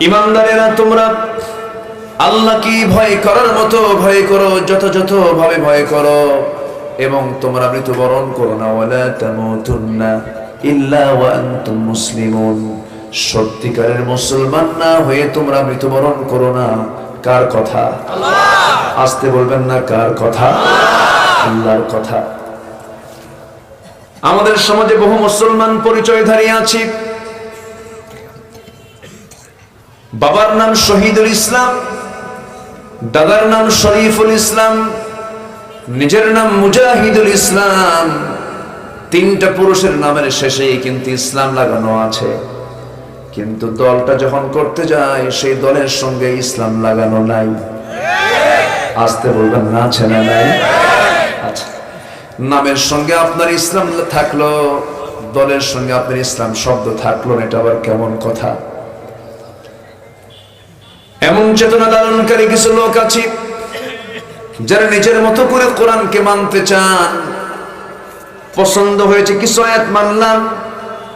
ঈমানদারেরা তোমরা আল্লাহকে ভয় করার মতো ভয় করো, যথাযথ ভাবে ভয় করো, এবং তোমরা মৃত্যুবরণ করো না। ওয়ালা তামুতুন্না ইল্লা ওয়া আনতুম মুসলিমুন, সত্যিকারের মুসলমান না হয়ে তোমরা মৃত্যুবরণ করো না। কার কথা? আল্লাহ। আসতে বলবেন না, কার কথা? আল্লাহর কথা। আমাদের সমাজে বহু মুসলমান পরিচয়ধারী আছি। বাবার নাম শহীদুল ইসলাম, দাদার নাম শরীফুল ইসলাম, নিজের নাম মুজাহিদুল ইসলাম। তিনটা পুরুষের নামের শেষে কিন্তু ইসলাম লাগানো আছে, কিন্তু দলটা যখন করতে যায় সেই দলের সঙ্গে ইসলাম লাগানো নাই। আসতে বলবেন না, আছে না নাই? আচ্ছা, নামের সঙ্গে আপনার ইসলাম থাকলো, দলের সঙ্গে আপনার ইসলাম শব্দ থাকলো না, এটা আবার কেমন কথা? এমন চেতনা ধারণকারী কিছু লোক আছে যারা নিজের মতো করে কোরআনকে মানতে চান। পছন্দ হয়েছে কিছু আয়াত মানলাম,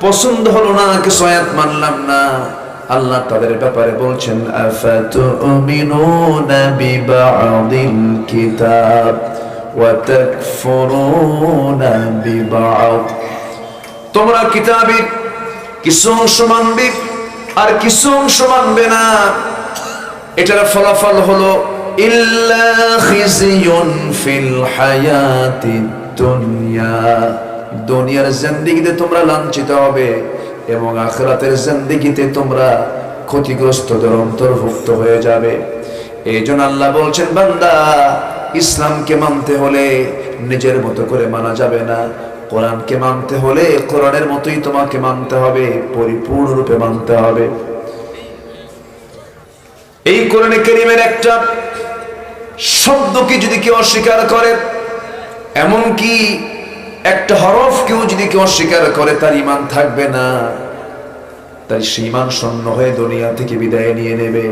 পছন্দ হলো না কিছু আয়াত মানলাম না। আল্লাহ তাদের ব্যাপারে বলছেন, আফাতুমিনুনা বিবা'দিল কিতাব ওয়া তাকফুরুনা বিবা'দ, তোমরা কিতাবের কিছু অংশ মানবে আর কিছু অংশ মানবে না। এটার ফলাফল হলো ইল্লা খিজিয়ুন ফিল হায়াতিদ দুনিয়া, দুনিয়ার জিন্দেগিতে তোমরা লাঞ্ছিত হবে এবং আখিরাতের জিন্দেগিতে তোমরা ক্ষতিগ্রস্তদের অন্তর্ভুক্ত হয়ে যাবে। এইজন্য আল্লাহ বলছেন, বান্দা ইসলামকে মানতে হলে নিজের মতো করে মানা যাবে না, কোরআনকে মানতে হলে কোরআনের মতোই তোমাকে মানতে হবে, পরিপূর্ণরূপে মানতে হবে। এই কোরআনে কারীমের একটা শব্দকে যদি কেউ অস্বীকার করে, এমনকি একটা হরফ কেউ যদি কেউ অস্বীকার করে, তার ঈমান থাকবে না, তাই সে ঈমান শূন্য হয়ে দুনিয়া থেকে বিদায় নিয়ে নেবে।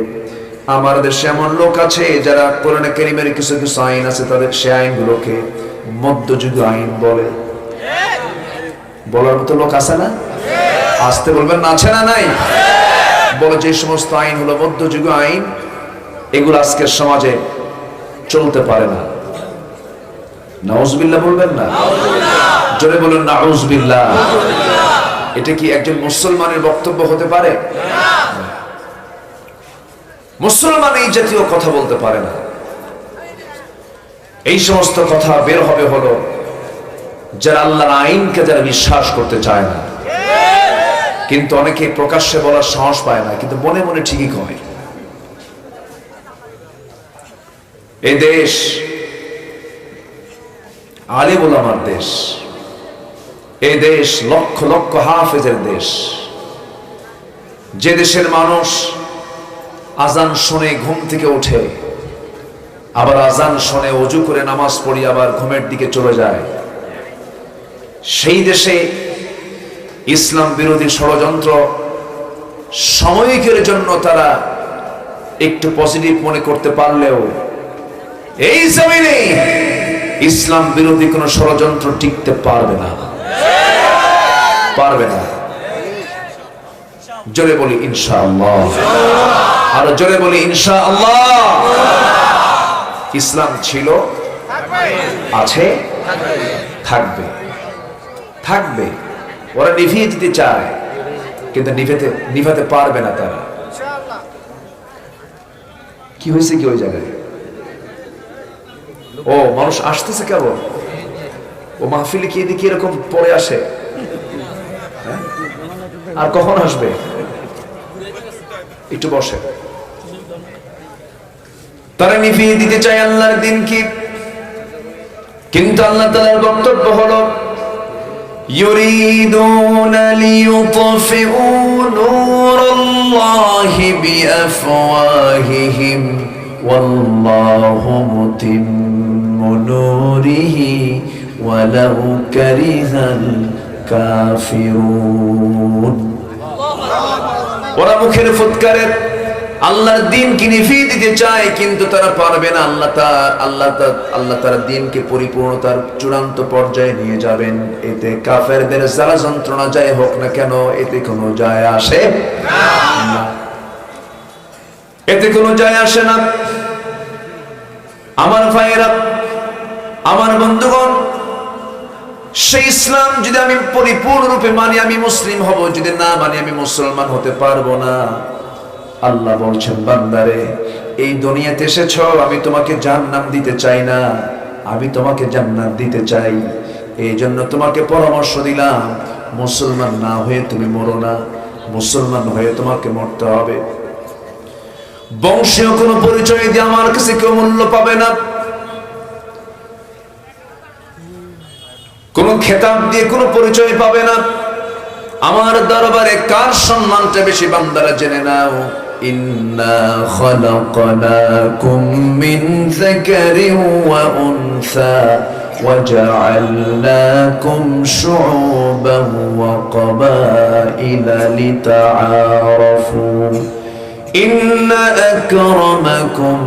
আমার দেশে এমন লোক আছে যারা কোরআনে কারীমের কিছু কিছু আইন আছে, তাদের সে আইনগুলোকে মধ্যযুগীয় আইন বলে। বলার মতো লোক আছে না? আসতে বলবেন না, আছে না নাই? বলে যে সমস্ত আইন হলো মধ্যযুগীয় আইন, এগুলো আজকের সমাজে চলতে পারে না। নাউজুবিল্লাহ বলবেন না? জোরে বলুন নাউজুবিল্লাহ। এটা কি একজন মুসলমানের বক্তব্য হতে পারে? মুসলমান এই জাতীয় কথা বলতে পারে না। এই সমস্ত কথা বের হবে হলো যারা আল্লাহর আইনকে যারা বিশ্বাস করতে চায় না, কিন্তু অনেকে প্রকাশ্যে বলার সাহস পায় না, কিন্তু মনে মনে ঠিকই কয়। এই দেশ আলেম ওলামার দেশ, এই দেশ লক্ষ লক্ষ হাফেজের দেশ। যে দেশের মানুষ আজান শুনে ঘুম থেকে ওঠে, আবার আজান শুনে ওযু করে নামাজ পড়ি আবার ঘুমের দিকে চলে যায়, সেই দেশে ইসলাম বিরোধী ষড়যন্ত্র সাময়িকের জন্য তারা একটু পজিটিভ মনে করতে পারলেও এই জমিনে ইসলাম বিরোধী কোন ষড়যন্ত্র টিকতে পারবে না, পারবে না। জোরে বলি ইনশাআল্লাহ, আর জোরে বলি ইনশাআল্লাহ। ইসলাম ছিল, আছে, থাকবে, থাকবে। ওরা নিভিয়ে দিতে চায় কিন্তু নিভাতে পারবে না তারা। কি হয়েছে কি ওই জায়গায়? ও মানুষ আসতেছে কেবল, ও মাহফিলে কি এদিকে এরকম পড়ে আসে, আর কখন আসবে? একটু বসে। তারা নিভিয়ে দিতে চায় আল্লাহর দিন কি, কিন্তু আল্লাহ তাআলার বক্তব্য হলো يريدون ليطفئوا نور الله بأفواههم والله متم نوره ولو كره الكافرون। ওরা মুখের ফুৎকারে আল্লাহর দ্বীনকে নিভিয়ে দিতে চায়, কিন্তু তারা পারবে না। আল্লাহ তার দ্বীনকে পরিপূর্ণতার চূড়ান্ত পর্যায়ে নিয়ে যাবেন। এতে কাফেরদের জ্বালা যন্ত্রণা যাই হোক না কেন, এতে কোনো যায় আসে না। এতে কোনো যায় আসে না। আমার ভাইয়েরা, আমার বন্ধুগণ, সেই ইসলাম যদি আমি পরিপূর্ণরূপে মানি আমি মুসলিম হব, যদি না মানি আমি মুসলমান হতে পারবো না। আল্লাহ বলছেন, বান্দারে এই দুনিয়াতে এসেছো, আমি তোমাকে জান্নাত দিতে চাই না, আমি তোমাকে জান্নাত দিতে চাই। এই জন্য তোমাকে পরামর্শ দিলাম, মুসলমান না হয়ে তুমি মরো না, মুসলমান হয়ে তোমাকে মরতে হবে। বংশীয় কোনো পরিচয় দিয়ে আমার কাছে কেউ মূল্য পাবে না, কোন খেতাব দিয়ে কোনো পরিচয় পাবে না। আমার দরবারে কার সম্মানটা বেশি, বান্দারা জেনে নাও। ইন্না খালাকনাকুম মিন যাকারিন ওয়া উনসা ওয়া জাআলনাকুম শুউবান ওয়া ক্বাবাইলা লিতাআরাফু ইন্না আকরামাকুম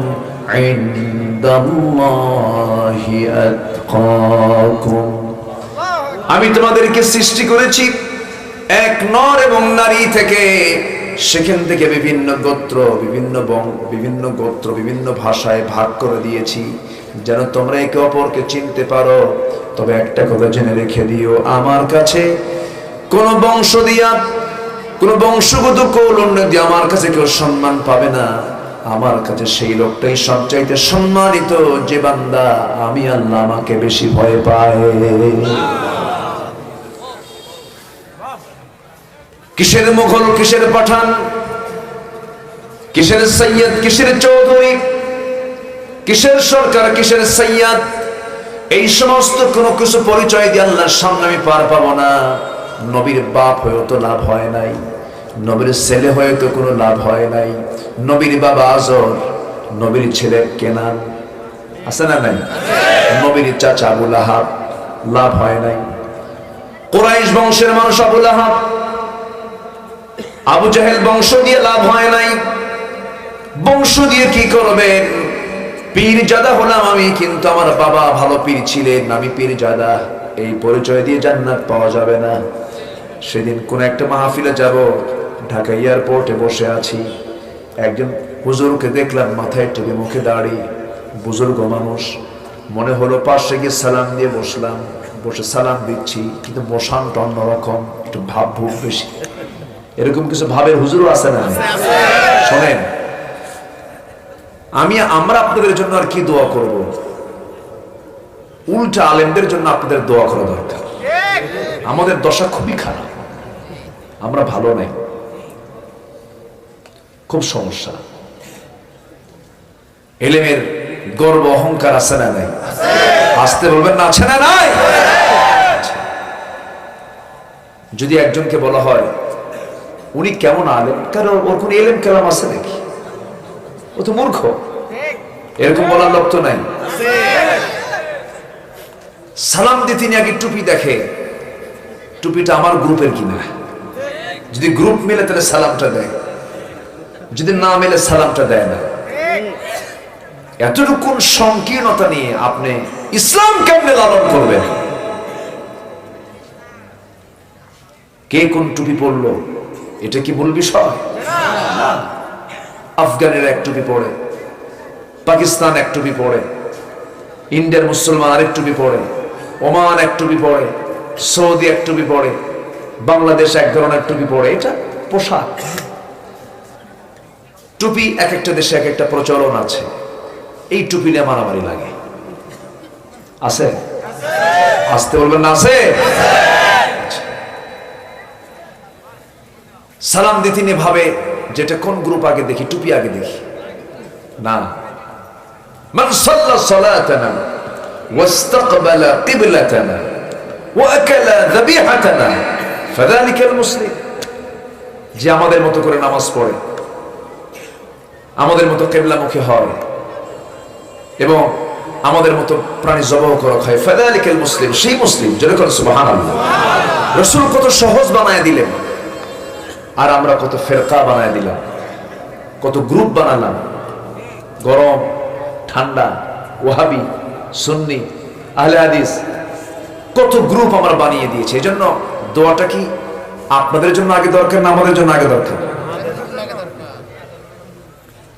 ইনদাল্লাহি আতকাকুম। আমি তোমাদেরকে সৃষ্টি করেছি এক নর এবং নারী থেকে, সেখান থেকে বিভিন্ন গোত্র, বিভিন্ন ভাষায় ভাগ করে দিয়েছি, যেন তোমরা একে অপরকে চিনতে পারো। তবে একটা কথা জেনে রেখে দিও, আমার কাছে কোন বংশ দিয়া, কোন বংশগত কৌলন্য দিয়ে আমার কাছে কেউ সম্মান পাবে না। আমার কাছে সেই লোকটাই সবচাইতে সম্মানিত, যে বান্দা আমি আল্লাহ আমাকে বেশি ভয় পায়। কিসের মুঘল, কিসের পাঠান, কিসের সৈয়দ, কিসের চৌধুরী, কিসের সরকার, কিসের সৈয়দ, এই সমস্ত কোনো কিছু পরিচয় দিয়ে আল্লাহর সামনে আমি পার পাবো না। নবীর বাপ হয়েও তো লাভ হয় নাই, নবীর ছেলে হয়ে তো কোনো লাভ হয় নাই। নবীর বাবা আজর, নবীর ছেলে কেনান, আছে না নাই? নবীর চাচা আবু লাহাব, লাভ হয় নাই। কুরাইশ বংশের মানুষ আবু লাহাব, আবু জাহেল বংশ দিয়ে লাভ হয় নাই। বংশ দিয়ে কি করবেন? পীরজাদা হলাম আমি, কিন্তু আমার বাবা ভালো পীর ছিলেন, আমি পীরজাদা, এই পরিচয় দিয়ে জান্নাত পাওয়া যাবে না। সেদিন কোন একটা মাহফিলে যাব, ঢাকা এয়ারপোর্টে বসে আছি, একজন হুজুরকে দেখলাম, মাথায় টুপি, মুখে দাড়ি, বুজুর্গ মানুষ। মনে হলো পাশে গিয়ে সালাম দিয়ে বসলাম, বসে সালাম দিচ্ছি, কিন্তু বসানটা অন্যরকম, একটু ভাব ভুক বেশি। এরকম কিছু ভাবের হুজুরও আছে না? শোনেন, আমরা আপনাদের জন্য আর কি দোয়া করব? উল্টা আলেমদের জন্য আপনাদের দোয়া করা দরকার। আমাদের দশা খুবই খারাপ, আমরা ভালো নাই, খুব সমস্যা। এলেমের গর্ব অহংকার আছে না নাই? আসতে বলবেন না, আছে না নাই? যদি একজনকে বলা হয় উনি কেমন আলেম, কারণ ওর কোন এলেম কেলাম আছে নাকি, ও তো মূর্খ, এরকম বলার লোক তো নাই। সালাম দিয়ে তিনি আগে টুপি দেখে, টুপিটা আমার গ্রুপের কিনা, যদি গ্রুপ মিলে তাহলে সালামটা দেয়, যদি না মিলে সালামটা দেয় না। এতটুকু সংকীর্ণতা নিয়ে আপনি ইসলাম কেমনে লালন করবেন? কে কোন টুপি পরলো এটা কি মূল বিষয়? আফগানের এক টুপি পড়ে, পাকিস্তান এক টুপি পড়ে, ইন্ডিয়ার মুসলমান আরেক টুপি পড়ে, ওমান এক টুপি পড়ে, সৌদি এক টুপি পড়ে, বাংলাদেশ এক ধরনের টুপি পড়ে। এটা পোশাক। টুপি এক একটা দেশে এক একটা প্রচলন আছে, এই টুপি নিয়ে মারামারি লাগে, আছে? আসতে বলবেন না, আছে? সালাম দিতে নিয়ে ভাবে যেটা কোন গ্রুপ আগে দেখি, টুপি আগে দেখি না। মান সাল্লা সালাতানা ওয়াস্তাকবালা কিবলাতানা ওয়া আকালা যাবিহাতানা ফাযালিকাল মুসলিম। যে আমাদের মতো করে নামাজ পড়ে, আমাদের মতো কিবলামুখী হয় এবং আমাদের মতো প্রাণী জবাহ করা খায়, ফাযালিকাল মুসলিম, সেই মুসলিম। যেরকম সুবহানাল্লাহ। রাসূল কত সহজ বানায় দিলেন, আর আমরা কত ফেরকা বানায় দিলাম, কত গ্রুপ বানালাম, গরম ঠান্ডা, ওয়াহাবি, সুন্নি, আহলে হাদিস, কত গ্রুপ আমরা বানিয়ে দিয়েছি। এই জন্য দোয়াটা কি আপনাদের জন্য আগে দরকার না আমাদের জন্য আগে দরকার?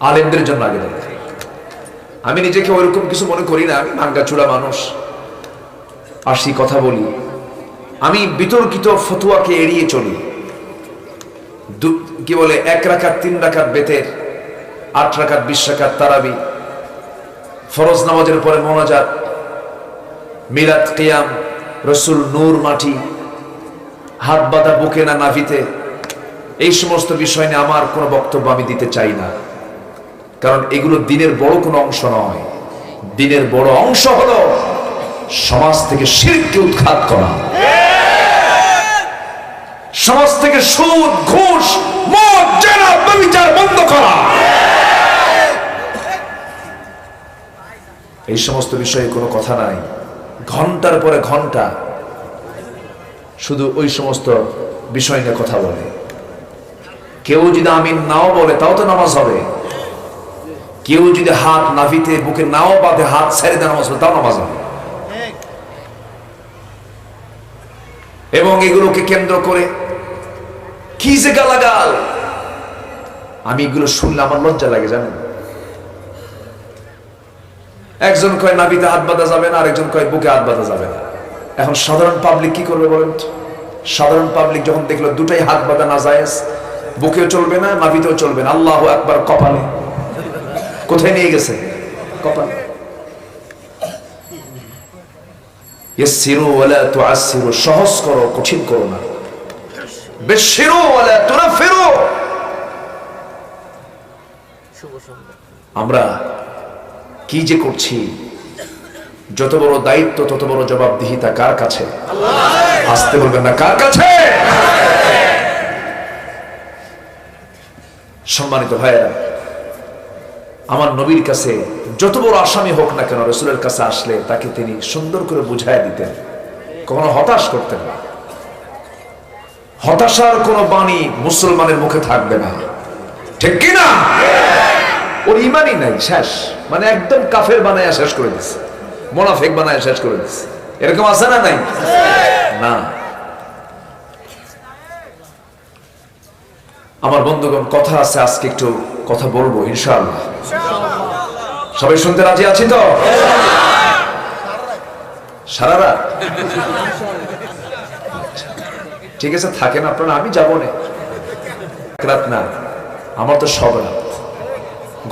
আলেমদের জন্য আগে দরকার। আমি নিজেকে ওইরকম কিছু মনে করি না, আমি ভাঙ্গাচুরা মানুষ, আসি কথা বলি। আমি বিতর্কিত ফতুয়াকে এড়িয়ে চলি। কি বলে 1 রাকাত 3 রাকাত বেতের, 8 রাকাত 20 রাকাত তারাবি, ফরজ নামাজের পরে মোনাজাত, মিলাদ কিয়াম, রসুল নূর মাটি, হাত বাঁধা বুকে না নাভিতে, এই সমস্ত বিষয় নিয়ে আমার কোনো বক্তব্য আমি দিতে চাই না, কারণ এগুলো দিনের বড় কোনো অংশ নয়। দিনের বড় অংশ হলো সমাজ থেকে শিরককে উৎখাত করা, সমাজ থেকে সুদ, ঘুষ, মদ, জেনা, ব্যভিচার বন্ধ করা। এই সমস্ত বিষয়ে কোনো কথা নাই। ঘন্টার পরে ঘন্টা শুধু ওই সমস্ত বিষয় নিয়ে কথা বলে। কেউ যদি আমিন নাও বলে তাও তো নামাজ হবে। কেউ যদি হাত নাভিতে বুকে নাও বাঁধে, হাত ছেড়ে দেয় নামাজ হবে, তাও নামাজ হবে। এবং এগুলোকে কেন্দ্র করে কি যে গালাগাল, আমি এগুলো শুনলে আমার লজ্জা লাগে জানেন। একজন কয় নাভিতে হাত বাঁধা যাবে না, আরেকজন কয় বুকে হাত বাঁধা যাবে না। এখন সাধারণ পাবলিক কি করবে বলেন? সাধারণ পাবলিক যখন দেখলো দুটাই হাত বাঁধা না জায়েজ, বুকেও চলবে না, নাভিতেও চলবে না, আল্লাহু আকবার কপালে, কোথায় নিয়ে গেছে? কপালে। ইয়াসসিরু ওয়ালা তুআসসিরু, সহজ করো কঠিন করো না। বাশশিরু ওয়ালা তুনাফিরু। আমরা কি যে করছি, যত বড় দায়িত্ব তত বড় জবাবদিহিতা কার কাছে? আসতে বলবেন না, কার কাছে? সম্মানিত ভাইয়েরা, আমার নবীর কাছে যত বড় আসামি হোক না কেন, রাসূলের কাছে আসলে তাকে তিনি সুন্দর করে বুঝায় দিতেন, কখনো হতাশ করতেন না। হতাশার কোনো বাণী মুসলমানের মুখে থাকবে না, ঠিক কি না? ওর ইমানই নাই, শেষ, মানে একদম কাফের বানায় শেষ করে দিচ্ছে, মুনাফিক বানায় শেষ করে দিচ্ছে। এরকম আছে না? নাই না। আমার বন্ধুগণ, কথা আছে, আজকে একটু কথা বলবো ইনশাআল্লাহ। সবাই শুনতে রাজি আছি তো? সারা রাত? ঠিক আছে, থাকেন আপনারা, আমি যাবো না। রাত না, আমার তো সব রাত।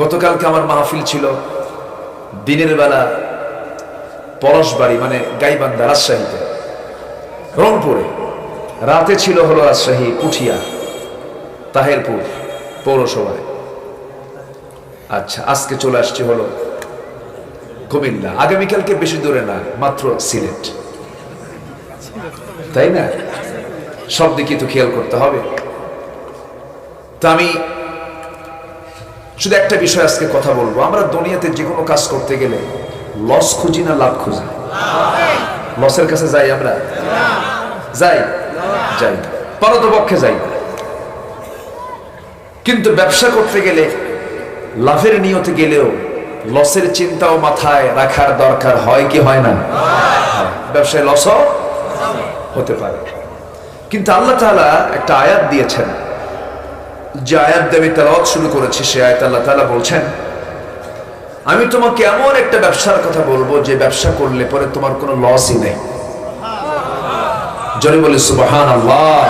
গতকালকে আমার মাহফিল ছিল দিনের বেলা পরশবাড়ি, মানে গাইবান্ধা, রাজশাহীতে, রংপুরে। রাতে ছিল হলো রাজশাহী পুঠিয়া, তাহেরপুর পৌরসভায়। আচ্ছা, আজকে চলে আসছে হলো কুমিল্লা। আগামীকালকে বেশি দূরে না, মাত্র সিলেট, তাই না? সব দিকে তো খেয়াল করতে হবে। তা আমি শুধু একটা বিষয় আজকে কথা বলবো। আমরা দুনিয়াতে যে কোনো কাজ করতে গেলে লস খুঁজি না লাভ খুঁজি? লসের কাছে যাই আমরা? যাই যাই না, পারতপক্ষে যাই না। কিন্তু ব্যবসা করতে গেলে লাভের নিয়তে গেলেও লসের চিন্তাও মাথায় রাখার দরকার হয় কি হয় না? ব্যবসায় লসও হতে পারে। কিন্তু আল্লাহ তাআলা একটা আয়াত দিয়েছেন, যে আয়াত দিয়ে আমি তেলাওয়াত শুরু করেছি, সে আয়াত আল্লাহ তাআলা বলছেন, আমি তোমাকে এমন একটা ব্যবসার কথা বলবো যে ব্যবসা করলে পরে তোমার কোনো লসই নেই। জোরে বলি সুবহানাল্লাহ।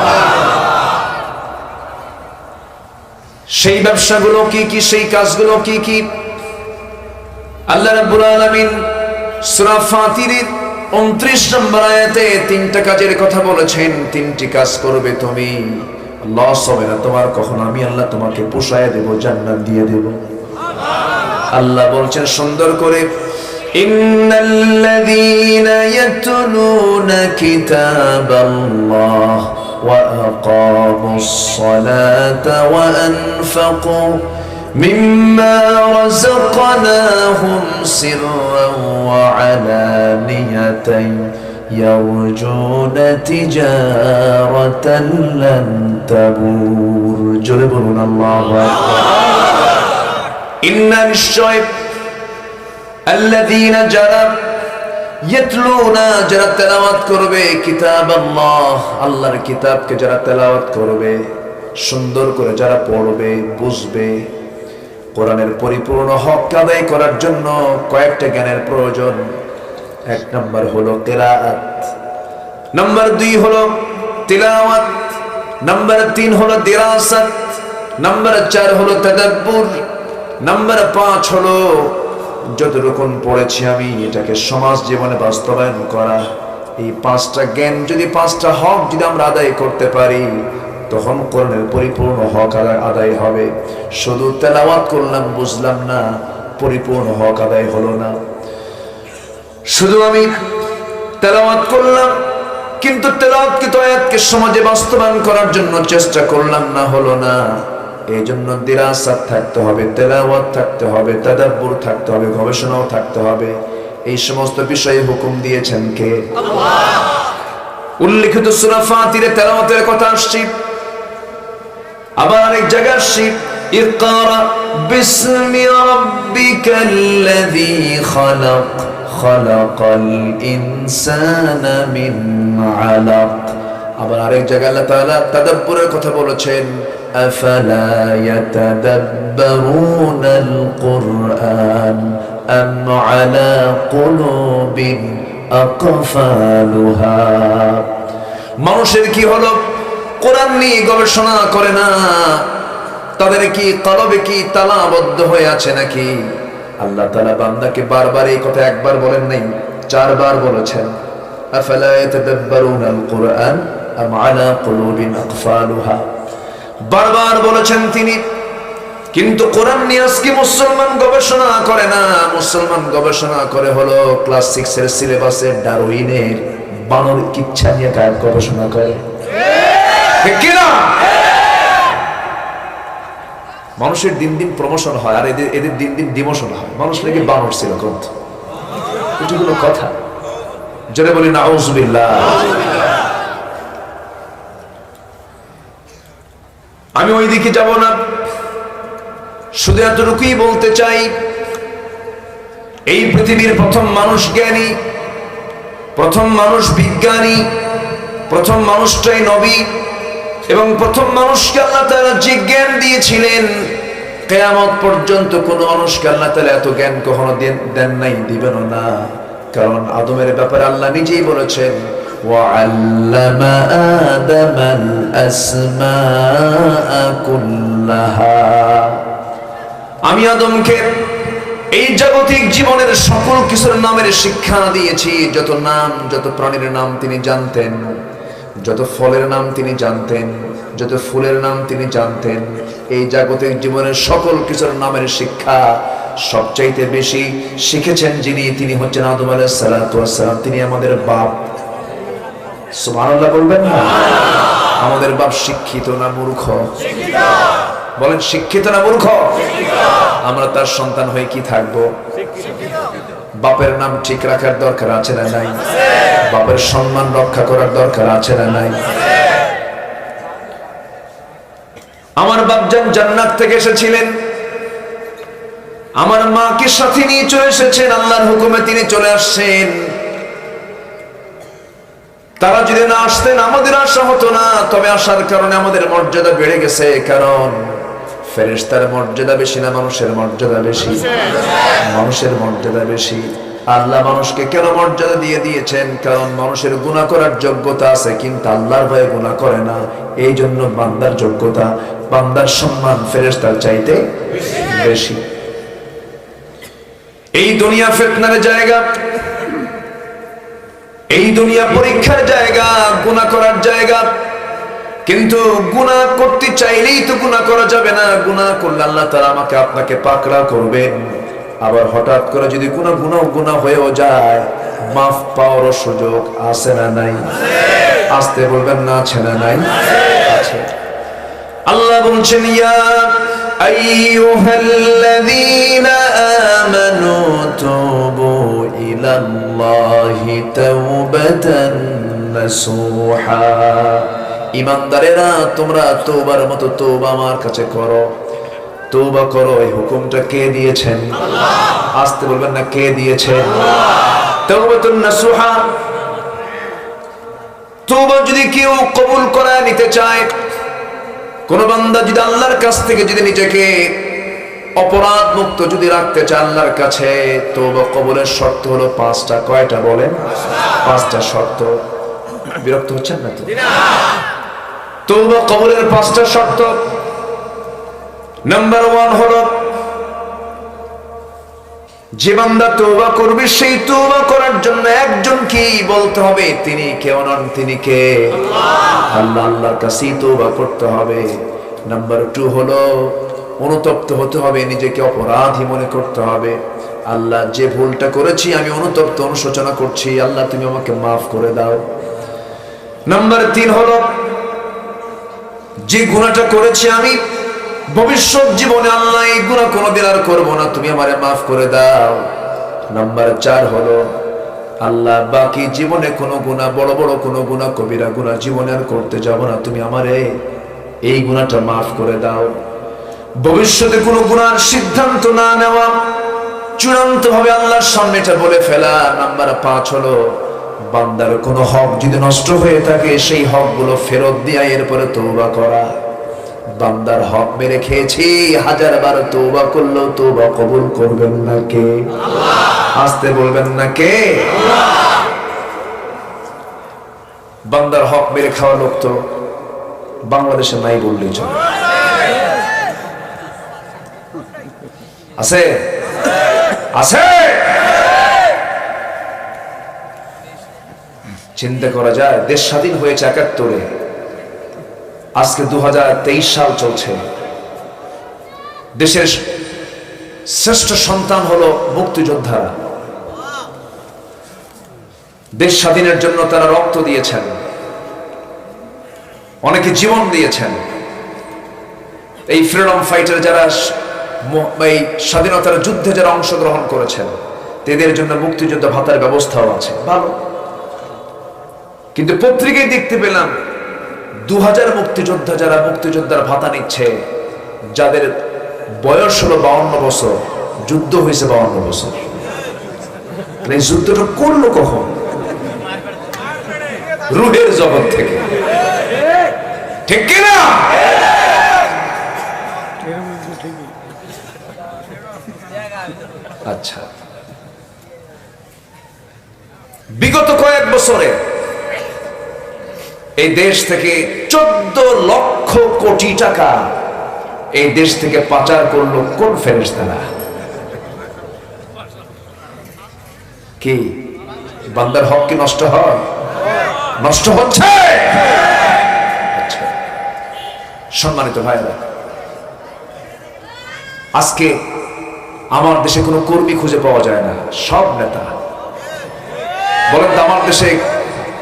সেই ব্যবসাগুলো কি কি, সেই কাজগুলো কি কি? আল্লাহ রাব্বুল আলামিন সূরা ফাতিরের 29 নম্বর আয়াতে 3টা কাজের কথা বলেছেন। 3টি কাজ করবে তুমি, লস হবে না তোমার কখনো, আমি আল্লাহ তোমাকে পোষায় দেব, জান্নাত দিয়ে দেব। আল্লাহ বলছেন সুন্দর করে, ইন্নাল্লাযীনা ইয়াতলুনা কিতাবাল্লাহ ওয়া আকামুস সালাতা ওয়া আনফাকু মিম্মা রাযাকনাহুম সিররান ওয়া আলানিয়াতান ইয়ারজুনা তিজারাতান লান তাবুর। জোরে বলুন আল্লাহু আকবার। ইন্না, নিশ্চয়, আল্লাযীনা, যারা, ইয়াতলুনা, যারা তেলাওয়াত করবে, কিতাব আল্লাহ, আল্লাহর কিতাবকে যারা তেলাওয়াত করবে, সুন্দর করে যারা পড়বে, বুঝবে, কোরআনের পরিপূর্ণ হক আদায় করার জন্য কয়েকটা জ্ঞানের প্রয়োজন। এক নাম্বার হলো কিরাআত, নাম্বার 2 হলো তিলাওয়াত, নাম্বার 3 হলো দিরাসাত, নাম্বার 4 হলো তাদাব্বুর, নাম্বার 5 হলো যতটুকু পড়েছি আমি এটাকে সমাজ জীবনে বাস্তবায়ন করা। এই 5টা জ্ঞান যদি 5টা হক যদি আমরা আদায় করতে পারি তখন কোরআনের পরিপূর্ণ হক আদায় হবে। শুধু তেলাওয়াত করলাম বুঝলাম না, পরিপূর্ণ হক আদায় হলো না। শুধু আমি তেলাওয়াত করলাম কিন্তু তেলাওয়াতকৃত আয়াতকে সমাজে বাস্তবায়ন করার জন্য চেষ্টা করলাম না, হলো না। এই জন্য দিরাসাত থাকতে হবে, তেলাওয়াত থাকতে হবে, তাদাব্বুর থাকতে হবে, গবেষণাও থাকতে হবে। এই সমস্ত বিষয়ে হুকুম দিয়েছেন কে? আল্লাহ। উল্লেখিত সূরা ফাতিরে তেলাওয়াতের কথা আসছে, আবার আরেক জায়গায় আসছে ইকরা বিসমি রাব্বিকাল্লাযী খালাক খালাকাল ইনসানা মিন আলাক। আবার আরেক জায়গায় আল্লাহ তাআলা তাদাব্বুরের কথা বলেছেন, আফালা ইয়াতাদাব্বারুনাল কুরআন আম আলা কুলুবিন আকফালুহা। মানুষের কি হলো, কোরআন নিয়ে গবেষণা করে না? তাদের কি কলবে কি তালাবদ্ধ হয়ে আছে নাকি? আল্লাহ তাআলা বান্দাকে বারবার এই কথা একবার বলেন নাই, 4 বার বলেছেন, আফালা ইয়াতাদাব্বারুনাল কুরআন আম আলা কুলুবিন আকফালুহা। বারবার বলেছেন তিনি। কিন্তু কোরআন নিয়ে আজকে মুসলমান গবেষণা করে না। মুসলমান গবেষণা করে হলো ক্লাস 6 এর সিলেবাসের ডারউইনের বানর কিচ্ছা নিয়ে গবেষণা করে। ঠিক কি না? মানুষের দিন দিন প্রমোশন হয় আর এদের দিন দিন ডিমোশন হয়। মানুষ নাকি বানর ছিল গ্রন্থ। এগুলো কথা জোরে বলি নাউযুবিল্লাহ। আমি ওই দিকে যাব না, শুধু এতটুকুই বলতে চাই, এই পৃথিবীর প্রথম মানুষ জ্ঞানী, প্রথম মানুষ বিজ্ঞানী, প্রথম মানুষটাই নবী, এবং প্রথম মানুষকে আল্লাহ তাআলা যে জ্ঞান দিয়েছিলেন কিয়ামত পর্যন্ত কোন মানুষকে আল্লাহ তাআলা এত জ্ঞান কখনো দেন নাই, দিবেন না। কারণ আদমের ব্যাপারে আল্লাহ নিজেই বলেছেন, ওয়াআল্লামা আদামাল আসমাআ কুল্লাহা। আমি আদমকে এই জাগতিক জীবনের সকল কিছুর নামের শিক্ষা দিয়েছি। যত নাম, যত প্রাণীর নাম তিনি জানতেন, যত ফলের নাম তিনি জানতেন, যত ফুলের নাম তিনি জানতেন। এই জাগতিক জীবনের সকল কিছুর নামের শিক্ষা সবচাইতে বেশি শিখেছেন যিনি, তিনি হচ্ছেন আদম আলাইহিস সালাতু ওয়াস সালাম। তিনি আমাদের বাপ। সুবহানাল্লাহ বলবেন না? আমাদের বাপ শিক্ষিত না মূর্খ? শিক্ষিত। বলেন শিক্ষিত না মূর্খ? শিক্ষিত। আমরা তার সন্তান হয়ে কি থাকবো? শিক্ষিত। বাপের নাম ঠিক রাখার দরকার আছে না নাই? বাপের সম্মান রক্ষা করার দরকার আছে না নাই? আমার বাপজান জান্নাত থেকে এসেছিলেন, আমার মাকে সাথে নিয়ে চলে এসেছেন, আল্লাহর হুকুমে তিনি চলে আসছেন। তারা যদি না আসতেন আমাদের আশা হতো না, তবে আসার কারণে আমাদের মর্যাদা বেড়ে গেছে। কারণ ফেরেশতার মর্যাদা বেশি না মানুষের মর্যাদা বেশি? মানুষের মর্যাদা বেশি। আল্লাহ মানুষকে কেন মর্যাদা দিয়ে দিয়েছেন? কারণ মানুষের গুনাহ করার যোগ্যতা আছে কিন্তু আল্লাহর ভয়ে গুনাহ করে না। এই জন্য বান্দার যোগ্যতা, বান্দার সম্মান ফেরেশতার চাইতে বেশি। এই দুনিয়া ফিতনার জায়গা, এই দুনিয়া পরীক্ষার জায়গা, গুনাহ করার জায়গা। কিন্তু গুনাহ করতে চাইলেই তো গুনাহ করা যাবে না। গুনাহ করলে আল্লাহ তাআলা আমাকে আপনাকে পাকড়া করবেন। আবার হঠাৎ করে যদি কোনো গুনাহ হয়েও যায়, মাফ পাওয়ার সুযোগ আছে না নাই? আসতে বলবেন না, আছে না নাই? আছে। আল্লাহ বলছেন, ইয়া আইয়ুহাল্লাযীনা আমানু তুবু ইলাল্লাহি তাওবাতান নাসুহা। ঈমানদারেরা তোমরা তওবার মতো তওবা আমার কাছে করো, তওবা করো। এই হুকুমটা কে দিয়েছেন? আল্লাহ। আসতে বলবেন না, কে দিয়েছেন? আল্লাহ। তাওবাতুন নাসুহা। তওবা যদি কেউ কবুল করে নিতে চায়, কোন বান্দা যদি আল্লাহর কাছ থেকে যদি নিজেকে অপরাধ মুক্ত যদি রাখতে চান আল্লাহর কাছে, তওবা কবুলের শর্ত হলো 5টা। কয়টা বলেন? 5টা শর্ত। বিরক্ত হচ্ছেন না তো? তওবা কবুলের 5টা শর্ত। নাম্বার 1 হলো, যে বান্দা তওবা করবে সেই তওবা করার জন্য একজনকেই বলতে হবে। তিনি কেউ নন, তিনি কে? আল্লাহ। আল্লাহর কাছেই তওবা করতে হবে। নাম্বার 2 হলো, অনুতপ্ত হতে হবে, নিজেকে অপরাধী মনে করতে হবে। আল্লাহ, যে ভুলটা করেছি আমি অনুতপ্ত, অনুশোচনা করছি, আল্লাহ তুমি আমাকে মাফ করে দাও। নাম্বার 3 হলো, যে গুনাহটা করেছি আমি ভবিষ্যৎ জীবনে আল্লাহ এই গুনাহ কোনোদিন আর করব না, তুমি আমারে মাফ করে দাও। নাম্বার 4 হলো, আল্লাহ বাকি জীবনে কোনো গুনাহ, বড় বড় কোনো গুনাহ, কবিরা গুনাহ জীবনে আর করতে যাব না, তুমি আমারে এই গুনাহটা মাফ করে দাও। ভবিষ্যতে কোনো গুনার সিদ্ধান্ত না নেওয়া, চূড়ান্ত ভাবে আল্লাহর সামনে এটা বলে ফেলা। নাম্বার 5 হলো, বান্দার কোনো হক যদি নষ্ট হয়ে থাকে সেই হকগুলো ফেরত দিয়া এরপরে তওবা করা। বান্দার হক মেরে খেয়েছি, 1000 বার তওবা করলেও তওবা কবুল করবেন না কে? আল্লাহ। আসতে বলবেন না কে? আল্লাহ। বান্দার হক মেরে খাওয়া লোক তো বাংলাদেশে নাই বললেই চলে। আছে? আছে? চিন্তা করা যায়, দেশ স্বাধীন হয়েছে 71-এ, আজকে 2023 সাল চলছে। দেশের শ্রেষ্ঠ সন্তান হলো মুক্তিযোদ্ধারা। দেশ স্বাধীনের জন্য তারা রক্ত দিয়েছেন, অনেকে জীবন দিয়েছেন। এই ফ্রিডম ফাইটার যারা, এই স্বাধীনতার যুদ্ধে যারা অংশগ্রহণ করেছেন, তাদের জন্য মুক্তিযোদ্ধা ভাতার ব্যবস্থাও আছে, ভালো। কিন্তু পত্রিকায় দেখতে পেলাম 2000 মুক্তিযোদ্ধা যারা মুক্তিযোদ্ধার ভাতা নিচ্ছে, যাদের বয়স হলো 52 বছর, যুদ্ধ হয়েছে 52 বছর। এই যুদ্ধটা করলো কখন? রুহের জগৎ থেকে, ঠিক কিনা? আচ্ছা, বিগত কয়েক বছরে এই দেশ থেকে 14 লক্ষ কোটি টাকা এই দেশ থেকে পাচার করলো কোন ফেরেশতারা? কি বান্দার হক কি নষ্ট হয়? নষ্ট হচ্ছে। আচ্ছা, সম্মানিত ভাইরা, আজকে আমার দেশে কোনো কর্মী খুঁজে পাওয়া যায় না, সব নেতা। বলেন তো, আমার দেশে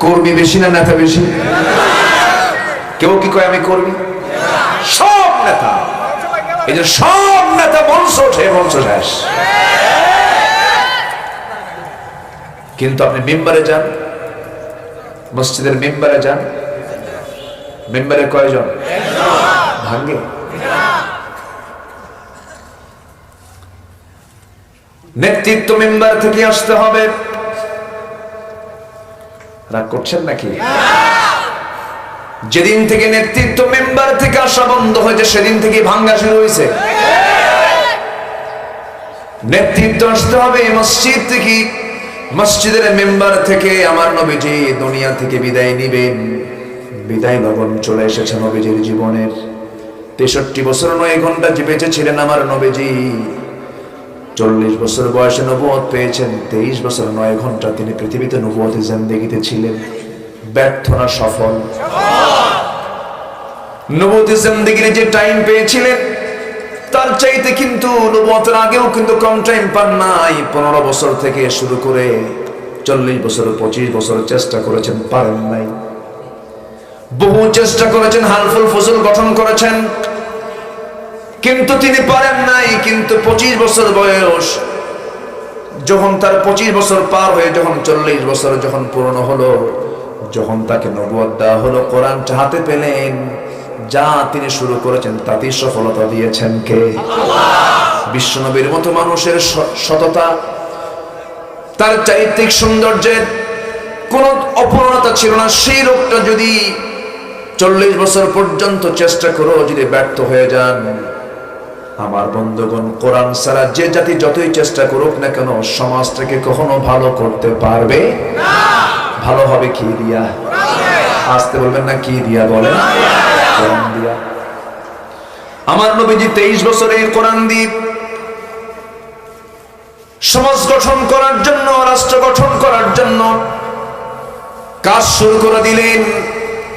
কর্মী বেশি না নেতা বেশি? কেউ কি কয় আমি কর্মী? সব নেতা। এই যে সব নেতা বংশ ওঠে, বংশ শেষ। কিন্তু আপনি মেম্বারে যান, মসজিদের মেম্বারে যান, মেম্বারে কয়জন? ভাঙ্গে। নেতৃত্ব মেম্বার থেকে আসতে হবে। রাগ করছেন নাকি? যেদিন থেকে নেতৃত্ব মেম্বার থেকে আসা বন্ধ হয়েছে সেদিন থেকে ভাঙ্গা শুরু হয়েছে। নেতৃত্ব আসতে হবে মসজিদ থেকে, মসজিদের মেম্বার থেকে। আমার নবীজি দুনিয়া থেকে বিদায় নিবেন, বিদায় লগন চলে এসেছে নবীজির জীবনের। 63 বছর 9 ঘন্টা বেঁচে ছিলেন আমার নবীজি। 40 বছর বয়সে নবুয়ত পেয়েছেন, 23 বছর 9 ঘন্টা তিনি পৃথিবীতে নবুয়তের জিন্দেগিতে ছিলেন। ব্যর্থ না সফল? নবুয়তের জিন্দেগির যে টাইম পেয়েছিলেন তার চাইতে কিন্তু নবুয়তের আগেও কিন্তু কম টাইম পান নাই। 15 বছর থেকে শুরু করে 40 বছর 25 বছর চেষ্টা করেছেন, পারেন নাই। বহু চেষ্টা করেছেন, হালফুল ফজল গঠন করেছেন, কিন্তু তিনি পারেন নাই। কিন্তু 25 বছর বয়স যখন, তার 25 বছর পার হয়ে যখন 40 বছর যখন পূর্ণ হলো, যখন তাকে নবুয়ত দেওয়া হলো, কোরআনটা হাতে পেলেন, যা তিনি শুরু করেছেন তাতেই সফলতা দিয়েছেন কে? আল্লাহ। বিশ্বনবীর মতো মানুষের সততা, তার চারিত্রিক সৌন্দর্যের কোন অপূর্ণতা ছিল না। সেই লোকটা যদি 40 বছর পর্যন্ত চেষ্টা করো যদি ব্যর্থ হয়ে যান, আমার বন্ধুগণ, কোরআন ছাড়া যে জাতি যতই চেষ্টা করুক না কেন সমাজটাকে কখনো ভালো করতে পারবে না। ভালো হবে কি দিয়া? আসতে বলবেন না, কি দিয়া বলেন? কোরআন দিয়া। আমার নবীজি 23 বছরে কোরআন দিয়ে সমাজ গঠন করার জন্য, রাষ্ট্র গঠন করার জন্য কাজ শুরু করে দিলেন।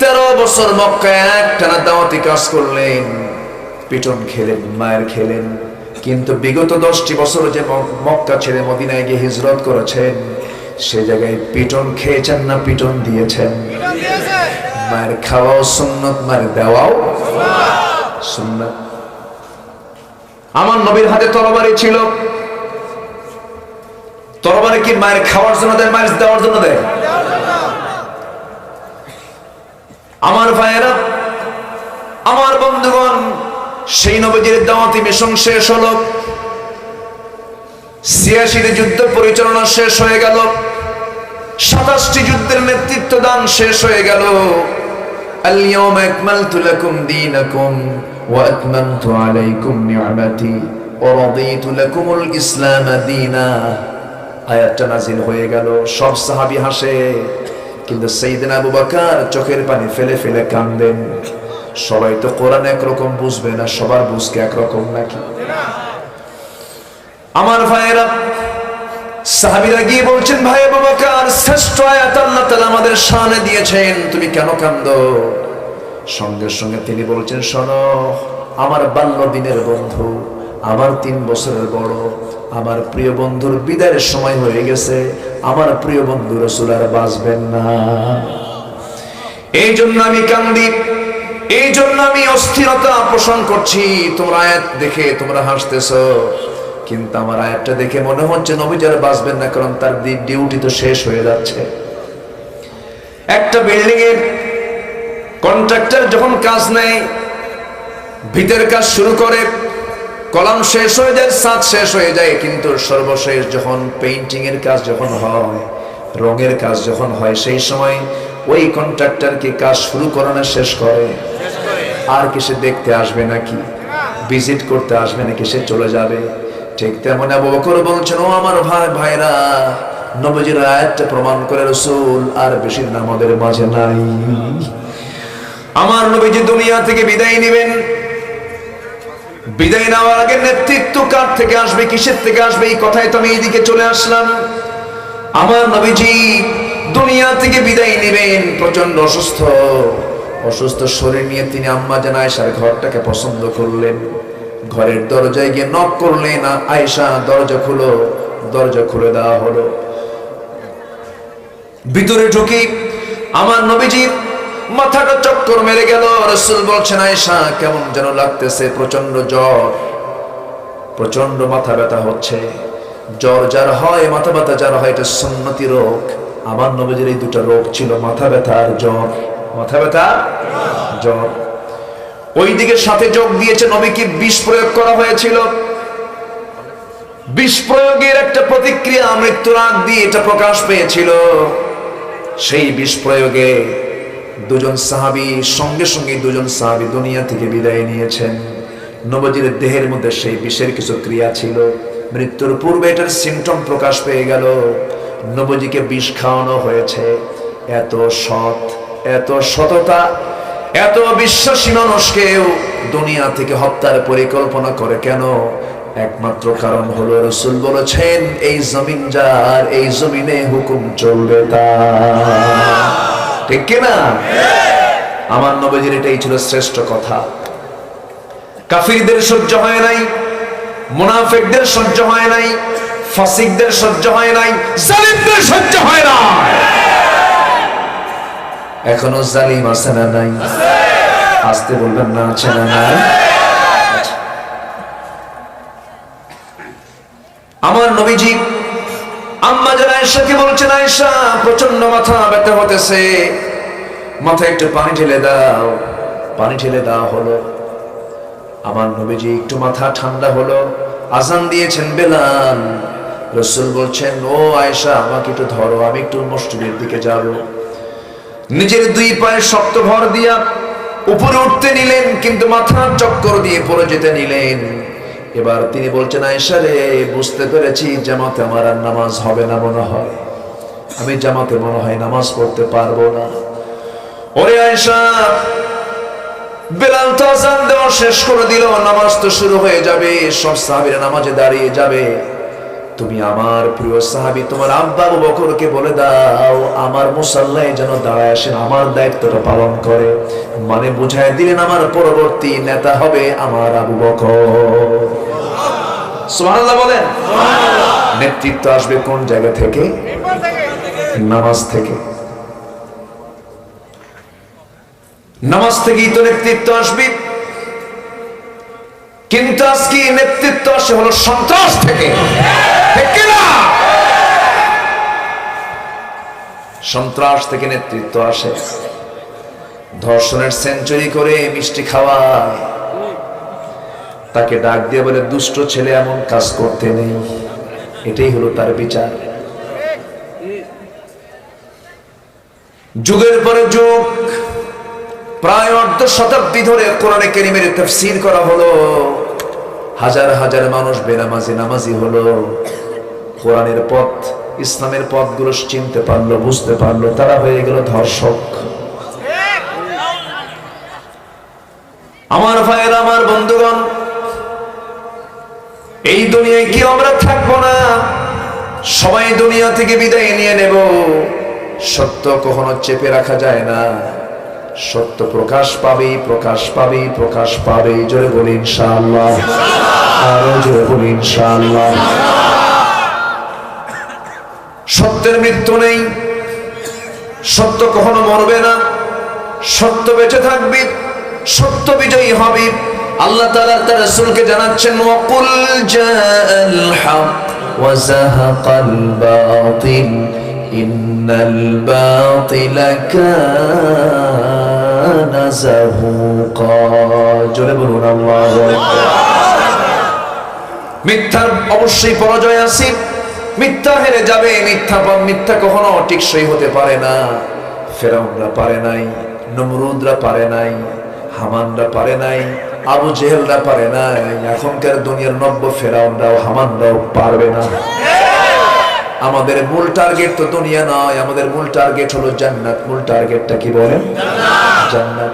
13 বছর মক্কায় একটানা দাওয়াতি কাজ করলেন, পিটন খেলেন, মায়ের খেলেন। কিন্তু বিগত 10টি বছর যে মক্কা ছেড়ে মদিনায় গিয়ে হিজরত করেছেন, সে জায়গায় পিটন খেয়েছেন না পিটন দিয়েছেন? মায়ের খাওয়াও সুন্নত, মায়ের দেওয়াও সুন্নত। আমার নবীর হাতে তরবারি ছিল। তরবারি কি মায়ের খাওয়ার জন্য দেয়, মায়ের দেওয়ার জন্য দেয়? আমার ভাইয়েরা, আমার বন্ধুগণ, সেই নবীজির দাওয়াতি মিশন শেষ হলো। 86 যুদ্ধ পরিচালনা শেষ হয়ে গেল। 27টি যুদ্ধের নেতৃত্ব দান শেষ হয়ে গেল। আল-ইয়াওমা আকমালতু লাকুম দীনাকুম ওয়া আতমামতু আলাইকুম নি'মাতি ওয়া রাদিতু লাকুমুল ইসলাম দীনা। আয়াতটা নাযিল হয়ে গেল। সব সাহাবী হাসে, কিন্তু সাইয়েদনা আবু বকর চোখের পানি ফেলে ফেলে কাঁদেন। সবাই তো কোরআন একরকম বুঝবে না, সবার বুঝকে একরকম নাকি? আমার ভাইয়েরা, সাহাবীরা গিয়ে বলছেন, ভাই আবু বকর, শ্রেষ্ঠ আয়াত আল্লাহ তাআলা আমাদের শানে দিয়েছেন, তুমি কেন কাঁদো? সঙ্গে সঙ্গে তিনি বলছেন, শোনো, আমার বাল্য দিনের বন্ধু, আমার 3 বছরের বড়, আমার প্রিয় বন্ধুর বিদায়ের সময় হয়ে গেছে। আমার প্রিয় বন্ধু রাসূল আর বাঁচবেন না। এই জন্য আমি কান্দি, এই জন্য আমি অস্থিরতা পোষণ করছি। তোমরা আয়াত দেখে তোমরা হাসতেছো, কিন্তু আমার আয়াতটা দেখে মনে হচ্ছে নবীজি আর বাঁচবেন না, কারণ তার ডিউটি তো শেষ হয়ে যাচ্ছে। একটা বিল্ডিং এর কন্ট্রাক্টর যখন কাজ নেয়, ভিতরের কাজ শুরু করে, কলাম শেষ হয়ে যায়, ছাদ শেষ হয়ে যায়, কিন্তু সর্বশেষ যখন পেইন্টিং এর কাজ যখন হয়, রঙের কাজ যখন হয়, সেই সময় ওই কন্ট্রাক্টর কি কাজ শুরু করে না শেষ করে? আর কি সে দেখতে আসবে নাকি, ভিজিট করতে আসবে নাকি, সে চলে যাবে? ঠিক তেমন আবু বকর বলছেন, ও আমার ভাইরা, নবীজির আয়াতটা প্রমাণ করে রাসূল আর বেশি দিন আমাদের মাঝে নাই। আমার নবীজি দুনিয়া থেকে বিদায় নেবেন। বিদায় নেওয়ার আগে নেতৃত্ব কার থেকে আসবে, কিসের থেকে আসবে, এই কথাই তো আমি এইদিকে চলে আসলাম। আমার নবীজি দুনিয়া থেকে বিদায় নেবেন, প্রচন্ড অসুস্থ। অসুস্থ শরীর নিয়ে তিনি আম্মা জান আয়েশার ঘরটাকে পছন্দ করলেন। ঘরের দরজায় গিয়ে নক করলেন, আয়েশা দরজা খুলো। দরজা খুলে দেওয়া হলো। ভিতরে ঢুকি আমার নবীজির মাথাটা চক্কর মেরে গেল। রাসূল বলছেন, আয়েশা কেমন যেন লাগতেছে, প্রচন্ড জ্বর, প্রচন্ড মাথা ব্যথা হচ্ছে। জ্বর যার হয়, মাথা ব্যথা যার হয়, এটা সুন্নতি রোগ। আমার নবীজির এই দুটো রোগ ছিল, মাথা ব্যথা আর জ্বর। মাথা ব্যথা, জ্বর। ওইদিকে সাথে যোগ দিয়েছে নবীকে বিষ প্রয়োগ করা হয়েছিল। বিষ প্রয়োগের একটা প্রতিক্রিয়া মৃত্যুর আগ দিয়ে এটা প্রকাশ পেয়েছিল। সেই বিষ প্রয়োগে দুজন সাহাবী, সঙ্গে সঙ্গে দুজন সাহাবী দুনিয়া থেকে বিদায় নিয়েছেন। নবীজির দেহের মধ্যে সেই বিষের কিছু ক্রিয়া ছিল। মৃত্যুর পূর্বে এটার সিমটম প্রকাশ পেয়ে গেল। নবীজিকে বিষ খাওয়ানো হয়েছে। এত সৎ, এত সততা, এত বিশ্বাসী মানুষকেও দুনিয়া থেকে হত্যার পরিকল্পনা করে কেন? একমাত্র কারণ হলো রাসূল বলেছেন, এই জমিন যার, এই জমিনে হুকুম চলবে তার। ঠিক কিনা? আমার নবীজির এটাই ছিল শ্রেষ্ঠ কথা। কাফিরদের সহ্য হয় নাই, মুনাফিকদের সহ্য হয় নাই, ফাসিকদের সহ্য হয় নাই, জালিমদের সহ্য হয় না। এখনো জালিম আছে না নাই? আসতে বলবেন না, আছে না নাই? আমার নবীজি আম্মা জান আয়েশাকে বলছেন, আয়েশা প্রচন্ড মাথা ব্যথা হতেছে, মাথায় একটু পানি ঢেলে দাও। পানি ঢেলে দেওয়া হলো। আমার নবীজি একটু মাথা ঠান্ডা হলো। আজান দিয়েছেন বেলাল। রাসূল বলছেন, ও আয়েশা আমাকে একটু ধরো, আমি একটু মসজিদের দিকে যাব। নিজের 2 পায়ে শক্ত ভর দিয়া উপরে উঠতে নিলেন, কিন্তু মাথার চক্কর দিয়ে পড়ে যেতে নিলেন। এবার তিনি বলছেন, আয়েশা রে, বুঝতে পেরেছি জামাতে আমার আর নামাজ হবে না মনে হয়, আমি জামাতে মনে হয় নামাজ পড়তে পারবো না। ওরে আয়েশা, বেলাল তো আযান দেওয়া শেষ করে দিল, নামাজ তো শুরু হয়ে যাবে, সব সাহাবীরা নামাজে দাঁড়িয়ে যাবে, তুমি আমার প্রিয় সাহাবী তোমার আব্বা আবু বকরকে বলে দাও আমার মুসাল্লায় যেন দাঁড়ায় আসেন, আমার দায়িত্বটা পালন করে। মানে বুঝায় দিলেন আমার পরবর্তী নেতা হবে আমার আবু বকর। সুবহানাল্লাহ বলেন। নেতৃত্ব আসবে কোন জায়গা থেকে? নামাজ থেকে। নামাজ থেকেই তো নেতৃত্ব আসবে, কিন্তু আজকে নেতৃত্ব আসে হলো সন্ত্রাস থেকে, ঠিক না? সন্ত্রাস থেকে নেতৃত্ব আসে। ধর্ষণের সেঞ্চুরি করে মিষ্টি খাওয়া, তাকে ডাক দিয়ে বলে দুষ্ট ছেলে, এমন কাজ করতে নেই, এটাই হলো তার বিচার। যুগের পরে যুগ, প্রায় অর্ধ শতাব্দী ধরে কোরআনে কারীমের তাফসীর করা হলো, হাজার হাজার মানুষ বেনামাজি নামাজি হলো, কোরআনের পথ ইসলামের পথগুলো চিনতে পারলো, বুঝতে পারলো, তারা হয়ে গেল ধর্ষক। আমার ভাইয়েরা, আমার বন্ধুগণ, এই দুনিয়ায় কি আমরা থাকবো না? সবাই দুনিয়া থেকে বিদায় নিয়ে নেব। সত্য কখনো চেপে রাখা যায় না, সত্য প্রকাশ পাবে, প্রকাশ পাবে, প্রকাশ পাবে। জোরে বলি ইনশাআল্লাহ, আরো জোরে বলি ইনশাআল্লাহ। সত্যের মৃত্যু নেই, সত্য কখনো মরবে না, সত্য বেঁচে থাকবে, সত্য বিজয়ী হবে। আল্লাহ তাআলা তার রাসূলকে জানাচ্ছেন, ওয়াকুল জাআল হক ওয়া যাহাকাল বাতিল ইন্নাল বাতিলা কানা যাহুকা। জোরে বলুন আল্লাহু আকবার। মিথ্যার অবশ্যই পরাজয় আছে, মিথ্যা হেরে যাবে, মিথ্যা কখনো টিকসই হতে পারে না। ফেরাউনরা পারে নাই, নমরুদরা পারে নাই, হামানরা পারে নাই, আবু জেহেলরা পারে নাই, এখনকার দুনিয়ার নব্য ফেরাউনরাও হামানরাও পারবে না। আমাদের মূল টার্গেট তো দুনিয়া নয়, আমাদের মূল টার্গেট হলো জান্নাত। মূল টার্গেটটা কি বলেন? জান্নাত।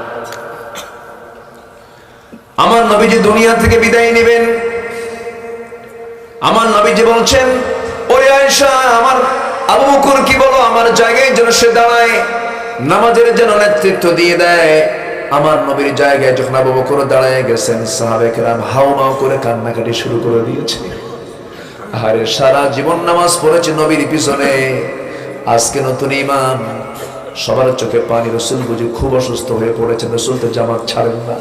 আমার নবীজি দুনিয়া থেকে বিদায় নেবেন, আমার নবীজি বলছেন, ওরে আয়েশা, আমার আবু বকর কি বলো, আমার জায়গায় যেন সে দাঁড়ায়, নামাজের যেন নেতৃত্ব দিয়ে দেয়। আমার নবীর জায়গায় যখন আবু বকর দাঁড়ায় গেছেন, সাহাবায়ে কেরাম হাউমাউ করে কান্নাকাটি শুরু করে দিয়েছে। আরে সারা জীবন নামাজ পড়েছে নবীর পিছনে, আজকে নতুন ইমাম, সবার চোখে পানি। রাসূল বুঝি খুব অসুস্থ হয়ে পড়েছেন, রাসূল তো জামাত ছাড়েন না।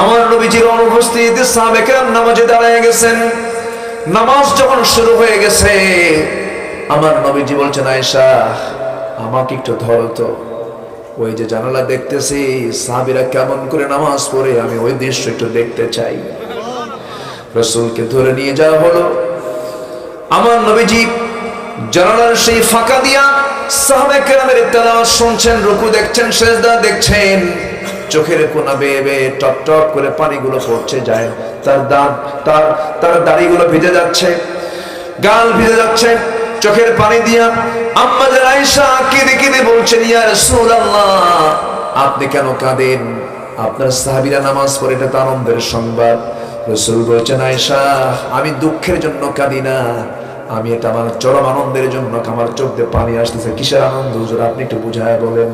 আমার নবীজির অনুপস্থিতিতে সাহাবায়ে কেরাম নামাজে দাঁড়ায় গেছেন। নামাজ যখন শুরু হয়ে গেছে, আমার নবীজি বলছেন, আয়েশা আমাকে একটু ধরো তো, ওই যে জানালা দেখতেছি সাহাবীরা কেমন করে নামাজ পড়ে, আমি ওই দৃশ্য একটু দেখতে চাই। রাসূলকে ধরে নিয়ে যাওয়া হলো। আমার নবীজি জানালার সেই ফাঁকা দিয়া সাহাবায়ে কেরামের তেলাওয়াত শুনছেন, রুকু দেখছেন, সিজদা দেখছেন। চোখের কোনা বেয়ে বেয়ে টপ টপ করে পানিগুলো পড়ছে যায়, তার দাড়িগুলো ভিজে যাচ্ছে, গাল ভিজে যাচ্ছে চোখের পানি দিয়া। আম্মা জান আয়েশা কেঁদে কেঁদে বলছেন, ইয়া রাসূলুল্লাহ, আপনি কেন কাঁদেন? আপনার সাহাবীরা নামাজ পড়ে, এটা তো আনন্দের সংবাদ। রাসূল বলছেন, আয়েশা আমি দুঃখের জন্য কাঁদি না, আমি এটা আমার চরম আনন্দের জন্য, আমার চোখ দিয়ে পানি আসতেছে। কিসের আনন্দ হুজুর, আপনি একটু বুঝায় বলেন।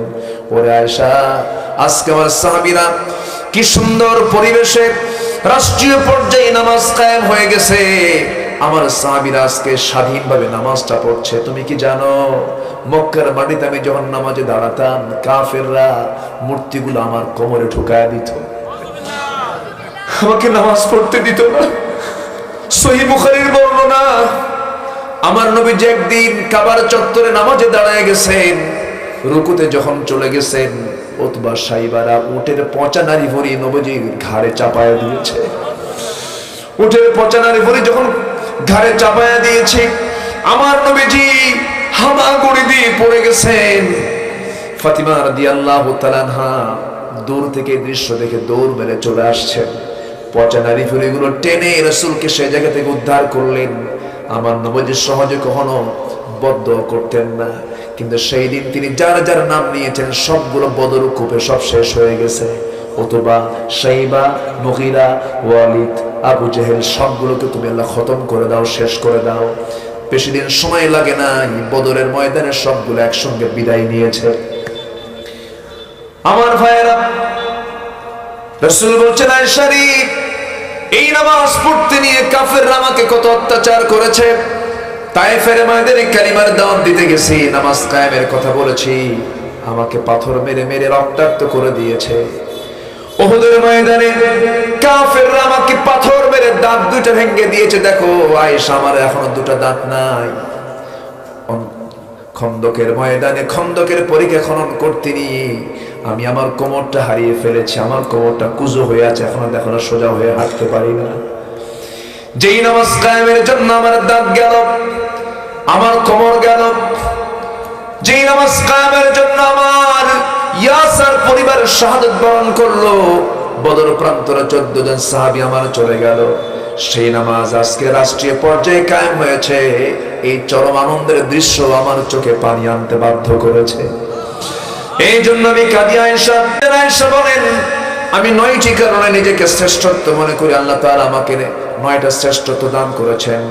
ওরে আয়েশা, আজকে আমার সাহাবীরা কি সুন্দর পরিবেশে রাষ্ট্রীয় পর্যায়ে নামাজ কায়েম হয়ে গেছে, আমার সাহাবীরা আজকে স্বাধীনভাবে নামাজটা পড়ছে। তুমি কি জানো, মক্কার মাটিতে আমি যখন নামাজে দাঁড়াতাম, কাফেররা মূর্তিগুলো আমার কোমরে ঢুকায় দিত, আমাকে নামাজ পড়তে দিত না। সহিহ বুখারীর বর্ণনা, আমার নবী যে একদিন কাবার চত্বরে নামাজে দাঁড়ায় গেছেন, রুকুতে যখন চলে গেছেন, উতবা সাইবারা উটের পচা নারী ভরি নবীজির ঘাড়ে চাপায়া দিয়েছে। উটের পচা নারী ভরি যখন ঘাড়ে চাপায়া দিয়েছে, আমার নবীজি হামাগুড়ি দিয়ে পড়ে গেছেন। ফাতিমা রাদিয়াল্লাহু তাআলা আনহা দূর থেকে দৃশ্য দেখে দৌড় মেরে চলে আসছেন। পচা নারী ফুলিগুলো টেনে রাসূলকে সেই জায়গা থেকে উদ্ধার করলেন। আমার নবীজি সহজে কখনো বদদোয়া করতেন না, কিন্তু সেই দিন তিনি যার যার নাম নিয়েছেন সবগুলো বদর কূপে সব শেষ হয়ে গেছে। উতবা, শাইবা, মুগীরা, ওয়ালিদ, আবু জেহেল সবগুলোকে তুমি আল্লাহ খতম করে দাও, শেষ করে দাও। বেশি দিন সময় লাগে না, বদরের ময়দানে সবগুলো একসঙ্গে বিদায় নিয়েছে। আমার ভাইয়েরা, রাসূল বলছেন আয়েশা রে, এই নামাজ পড়তে নিয়ে কাফেররা আমাকে কত অত্যাচার করেছে। তায়েফের ময়দানে কালিমার দাওয়াত দিতে গেছি, নামাজ কায়েমের কথা বলেছি, আমাকে পাথর মেরে মেরে রক্তাক্ত করে দিয়েছে। উহুদের ময়দানে কাফেররা আমাকে পাথর মেরে দাঁত দুটো ভেঙে দিয়েছে। দেখো আয়েশা, আমার এখনো দুটো দাঁত নাই। খন্দকের ময়দানে খন্দকের পরীক্ষা খনন করতে নিয়ে আমি আমার কোমরটা হারিয়ে ফেলেছি, আমার কোমরটা কুজো হয়ে আছে, এখনো দেখো না সোজা হয়ে হাঁটতে পারি না। যেই নামাজ কায়েমের জন্য আমার দাঁত গেল, আমার কোমর গেল, যেই নামাজ কায়েমের জন্য আমার ইয়াসার পরিবারের শাহাদাত বরণ করলো, বদর প্রান্তরে 14 জন সাহাবী আমার চলে গেল, সেই নামাজ আজকে রাষ্ট্রীয় পর্যায়ে কায়েম হয়েছে। এই চরম আনন্দের দৃশ্য আমার চোখে পানি আনতে বাধ্য করেছে। এই জন্য আমি কাঁদি। আয়েশা বলেন, আমি 9টি কারণে নিজেকে শ্রেষ্ঠত্ব মনে করি। আল্লাহ তাআলা আমাকে 9টা শ্রেষ্ঠত্ব দান করেছেন।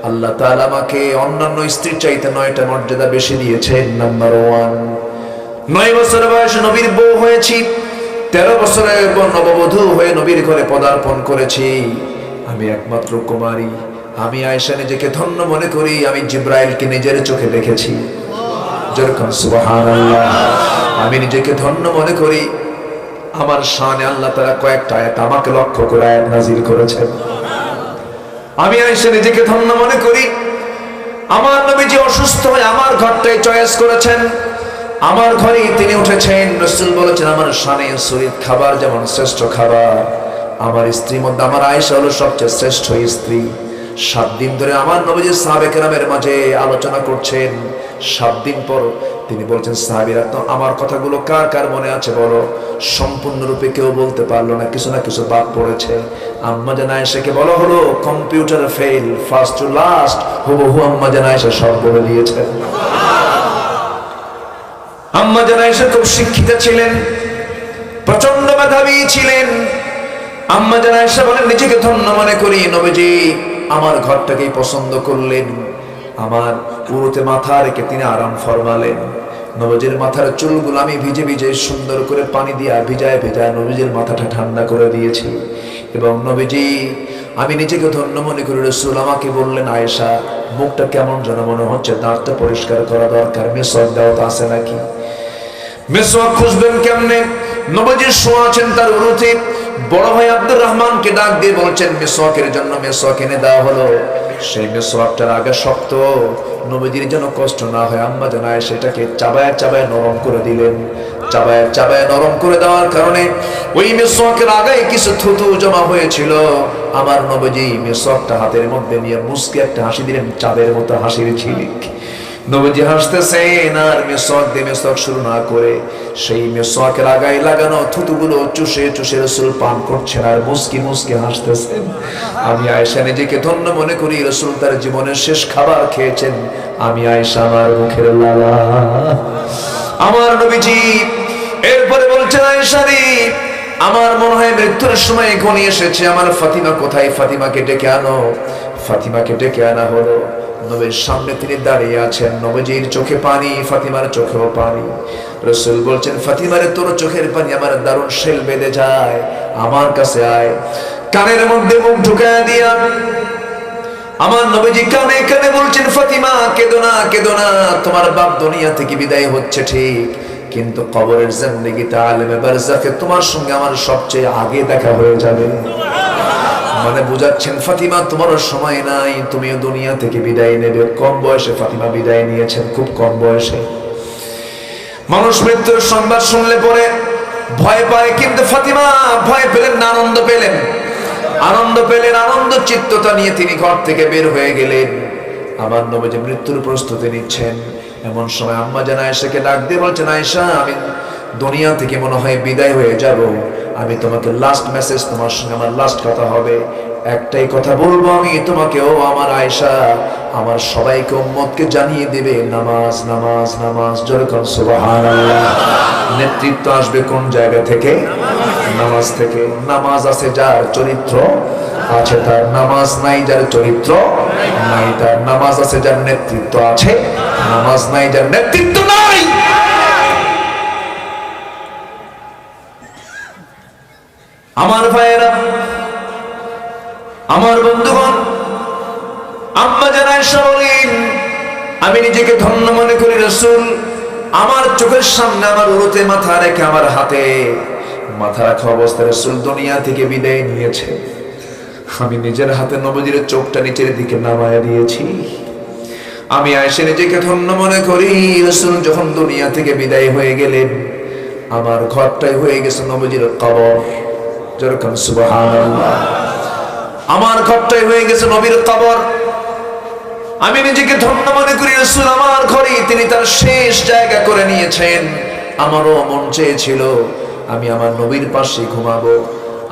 আল্লাহ তাআলা আমাকে অন্যান্য স্ত্রীর চাইতে 9টা মর্যাদা বেশি দিয়েছেন। নাম্বার 1, 9 বছর বয়সে নবীর বউ হয়েছি, 13 বছরে নববধূ হয়ে নবীর ঘরে পদার্পণ করেছি। আমি একমাত্র কুমারী। আমি আয়েশা নিজেকে ধন্য মনে করি, আমি জিব্রাইলকে নিজের চোখে দেখেছি। যেরকম সুবহানাল্লাহ। আমি নিজেকে ধন্য মনে করি, আমার শানে আল্লাহ তাআলা কয়েকটা আয়াত আমাকে লক্ষ্য করে আয়াত নাযিল করেছেন। আমি আয়েশা নিজেকে ধন্য মনে করি, আমার নবীজি অসুস্থ হয়ে আমার ঘরটাই চয়েস করেছেন, আমার ঘরেই তিনি উঠেছেন। রাসূল বলেছেন, আমার শানে শরীর খাবার যেমন শ্রেষ্ঠ খাবার, আমার স্ত্রীর মধ্যে আমার আয়েশা হলো সবচেয়ে শ্রেষ্ঠ স্ত্রী। 7 দিন ধরে আমার নবীজি সাহাবে কেরামের মাঝে আলোচনা করছেন। 7 দিন পর তিনি বলছেন, সাহাবীরা তো আমার কথাগুলো কার কার মনে আছে বলো? সম্পূর্ণরূপে কেউ বলতে পারলো না, কিছু না কিছু বাদ পড়েছে। আম্মা জান আয়েশাকে বলা হলো, computer fail, first to last হুবহু আম্মা জান আয়েশা সব বলে দিয়েছেন। আম্মা জান আয়েশা খুব শিক্ষিতা ছিলেন, প্রচন্ড মেধাবী ছিলেন। আম্মা জান আয়েশা বলেন, নিজেকে ধন্য মনে করি, নবীজি আমার ঘরটাকেই পছন্দ করলেন। আমার পুরোতে মাথা রেখে তিনি আরাম ফরমালেন। নবীজির মাথার চুলগুলো আমি ভিজে ভিজে সুন্দর করে পানি দিয়ে ভিজায় ভিজায় নবীজির মাথাটা ঠান্ডা করে দিয়েছি। এবং নবীজি, আমি নিজেকে ধন্য মনে করি, রাসূল আমাকে বললেন, আয়েশা মুখটা কেমন যেন মনে হচ্ছে, দাঁতটা পরিষ্কার করা দরকার, মেসওয়াক দেওয়া তো আছে নাকি? মেসওয়াক খুঁজবেন কেমনে? নবীজি শোয়া আছেন তার উরুতে। বড় ভাই আব্দুর রহমানকে ডাক দিয়ে বলছেন, মেসওয়াকের জন্য মেসওয়াক এনে দেওয়া হলো। সেই মেসওয়াকটার আগে শক্ত, নবীজির যেন কষ্ট না হয়, আম্মা জান আয়েশা সেটাকে চাবায় চাবায় নরম করে দিলেন। চাবায় চাবায় নরম করে দেওয়ার কারণে ওই মেসওয়াকের আগে কিছু থুতু জমা হয়েছিল। আমার নবীজি মেসওয়াকটা হাতের মধ্যে নিয়ে মুস্কি একটা হাসি দিলেন, চাঁদের মতো হাসির ঝিলিক। নবীজি হাসতেছেন, আর মেসওয়াক দিয়ে মেসওয়াক শুরু না করে সেই মেসওয়াকের আগায় লাগানো থুতুগুলো চুষে চুষে রাসূল পান করছেন আর মুস্কি মুস্কি হাসতেছেন। আমি আয়েশা নিজেকে ধন্য মনে করি, রাসূল তার জীবনের শেষ খাবার খেয়েছেন, আমি আয়েশা আমার মুখের লালা। আমার নবীজি এরপরে বলছেন, আয়েশা রে, আমার মনে হয় মৃত্যুর সময় ঘনিয়ে এসেছে, আমার ফাতিমা কোথায়? ফাতিমাকে ডেকে আনো। ফাতিমাকে ডেকে আনা হলো। নবীর সামনে তিনি দাঁড়িয়ে আছেন, নবীজির চোখে পানি, ফাতিমার চোখেও পানি। রাসূল বলছেন, ফাতিমারে তোর চোখের পানি আমার দারুণ শেল বেঁধে যায়, আমার কাছে আয়। কানের মধ্যে মুখ ঢুকায় দিয়া আমার নবীজি কানে কানে বলছেন, ফাতিমা কেঁদো না, কেঁদো না, তোমার বাপ দুনিয়া থেকে বিদায় হচ্ছে ঠিক, কিন্তু কবরের জিন্দেগিতে আলেমে বারজাখে তোমার সঙ্গে আমার সবচেয়ে আগে দেখা হয়ে যাবে। মানে বুঝাচ্ছেন, ফাতিমা তোমারও সময় নাই, তুমিও দুনিয়া থেকে বিদায় নেবে। কম বয়সে ফাতিমা বিদায় নিয়েছেন, খুব কম বয়সে। মানুষ মৃত্যুর সংবাদ শুনলে পরে ভয় পায়, কিন্তু ফাতিমা ভয় পেলেন না, আনন্দ পেলেন। আনন্দ পেলেন, আনন্দ চিত্ততা নিয়ে তিনি ঘর থেকে বের হয়ে গেলেন। আমার নবীজি মৃত্যুর প্রস্তুতি নিচ্ছেন। এমন সময় আম্মা জান আয়েশাকে ডাক দিয়ে বলছেন, আয়েশা আমি দুনিয়া থেকে মনে হয় বিদায় হয়ে যাব, আমি তোমাকে লাস্ট মেসেজ, তোমার সঙ্গে আমার লাস্ট কথা হবে, একটাই কথা বলবো আমি তোমাকে, ও আমার আয়েশা, আমার সবাইকে উম্মতকে জানিয়ে দেবে নামাজ নামাজ নামাজ। জোরে কোন সুবহানাল্লাহ। নেতৃত্ব আসবে কোন জায়গা থেকে? নামাজ থেকে। নামাজ আছে যার, চরিত্র আছে তার, নামাজ নাই যার, চরিত্র নাই তার। নামাজ আছে যার, নেতৃত্ব আছে, নামাজ নাই যার, নেতৃত্ব নাই। আমার ভাইয়েরা, আমার বন্ধুগণ, আম্মা জান আয়েশা বলেন, আমি নিজেকে ধন্য মনে করি, রাসূল আমার চোখের সামনে আমার উরুতে মাথা রেখে, আমার হাতে মাথা রাখা অবস্থায় রাসূল দুনিয়া থেকে বিদায় নিয়েছে। আমি নিজের হাতে নবীর চোখটা নিচের দিকে নামায়া দিয়েছি। আমি আয়েশা নিজেকে ধন্য মনে করি, রাসূল যখন দুনিয়া থেকে বিদায় হয়ে গেলেন, আমার ঘরটাই হয়ে গেছে নবীর কবর। যেরকম সুবহানাল্লাহ। আমার ঘরটাই হয়ে গেছে নবীর কবর। আমি নিজেকে ধন্য মনে করি, রাসূল আমার ঘরে তিনি তার শেষ জায়গা করে নিয়েছেন। আমারও মন চেয়েছিল আমি আমার নবীর পাশে ঘুমাবো,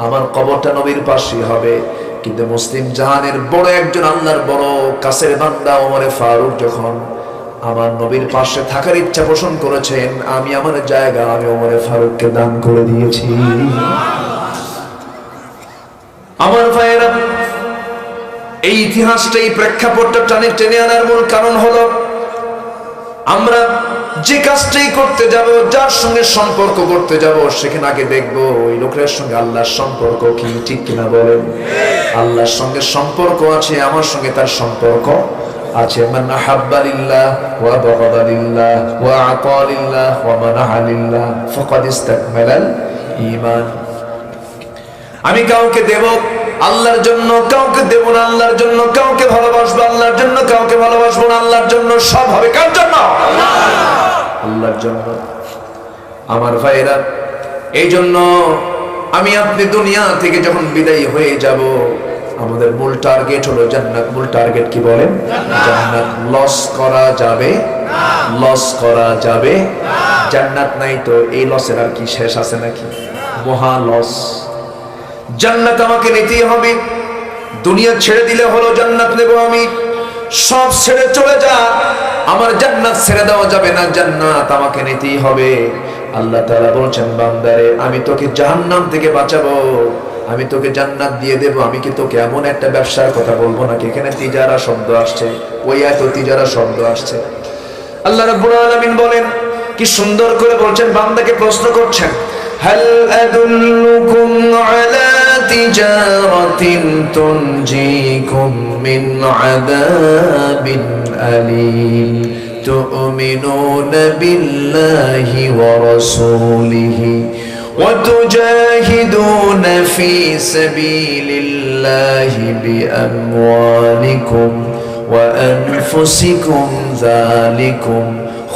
আমার কবরটা নবীর পাশে হবে। কিন্তু মুসলিম জাহানের বড় একজন আল্লাহর বড় কাছের বান্দা ওমরে ফারুক যখন আমার নবীর পাশে থাকার ইচ্ছা পোষণ করেছেন, আমি আমার জায়গা আমি ওমরে ফারুককে দান করে দিয়েছি। আমার ভাইয়েরা, এই ইতিহাসটা, এই প্রেক্ষাপটটা টেনে আনার মূল কারণ হলো, আমরা যে কাজটাই করতে যাব, যার সঙ্গে সম্পর্ক করতে যাব, সেখানে আগে দেখবো ওই লোকের সঙ্গে আল্লাহর সম্পর্ক কি, ঠিক কিনা বলেন? আল্লাহর সঙ্গে সম্পর্ক আছে, আমার সঙ্গে তার সম্পর্ক আছে। মান আহাব্বা লিল্লাহ ওয়া বাগাদা লিল্লাহ ওয়া আতা লিল্লাহ ওয়া মানাহা লিল্লাহ ফাকাদ ইসতাকমালাল ঈমান। আমি কাউকে দেব আল্লাহর জন্য, কাউকে দেব না আল্লাহর জন্য, কাউকে ভালোবাসবো আল্লাহর জন্য, কাউকে ভালোবাসবো না আল্লাহর জন্য। সব হবে কার জন্য? আল্লাহর জন্য। আমার ভাইরা, এই জন্য আমি আপনি দুনিয়া থেকে যখন বিদায় হয়ে যাব, আমাদের মূল টার্গেট হলো জান্নাত। মূল টার্গেট কি বলেন? জান্নাত। লস করা যাবে? লস করা যাবে? জান্নাত নাই তো এই লসের আর কি শেষ আছে নাকি? মহা লস। জান্নাত আমাকে নিতেই হবে। দুনিয়া ছেড়ে দিলে হলো জান্নাত নেব আমি। সব ছেড়ে চলে যা, আমার জান্নাত ছেড়ে দেওয়া যাবে না, জান্নাত আমাকে নিতেই হবে। আল্লাহ তাআলা বলছেন, বান্দারে আমি তোকে জাহান্নাম থেকে বাঁচাবো, আমি তোকে জান্নাত দিয়ে দেব। আমি কি তোকে এমন একটা ব্যবসার কথা বলবো নাকি? এখানে তিজারা শব্দ আসছে, ওই এত তিজারা শব্দ আসছে। আল্লাহ রাব্বুল আলামিন বলেন, কি সুন্দর করে বলছেন, বান্দাকে প্রশ্ন করছেন, হাল আদুল্লুকুম আলা তিজারাতিন তুনজিকুম মিন আযাবিন আলীম তুমিনুনা বিল্লাহি ওয়া রাসূলিহি ওয়া তুজাহিদুনা ফি সাবিলিল্লাহি বিআমওয়ালিকুম ওয়া আনফুসিকুম যালিকুম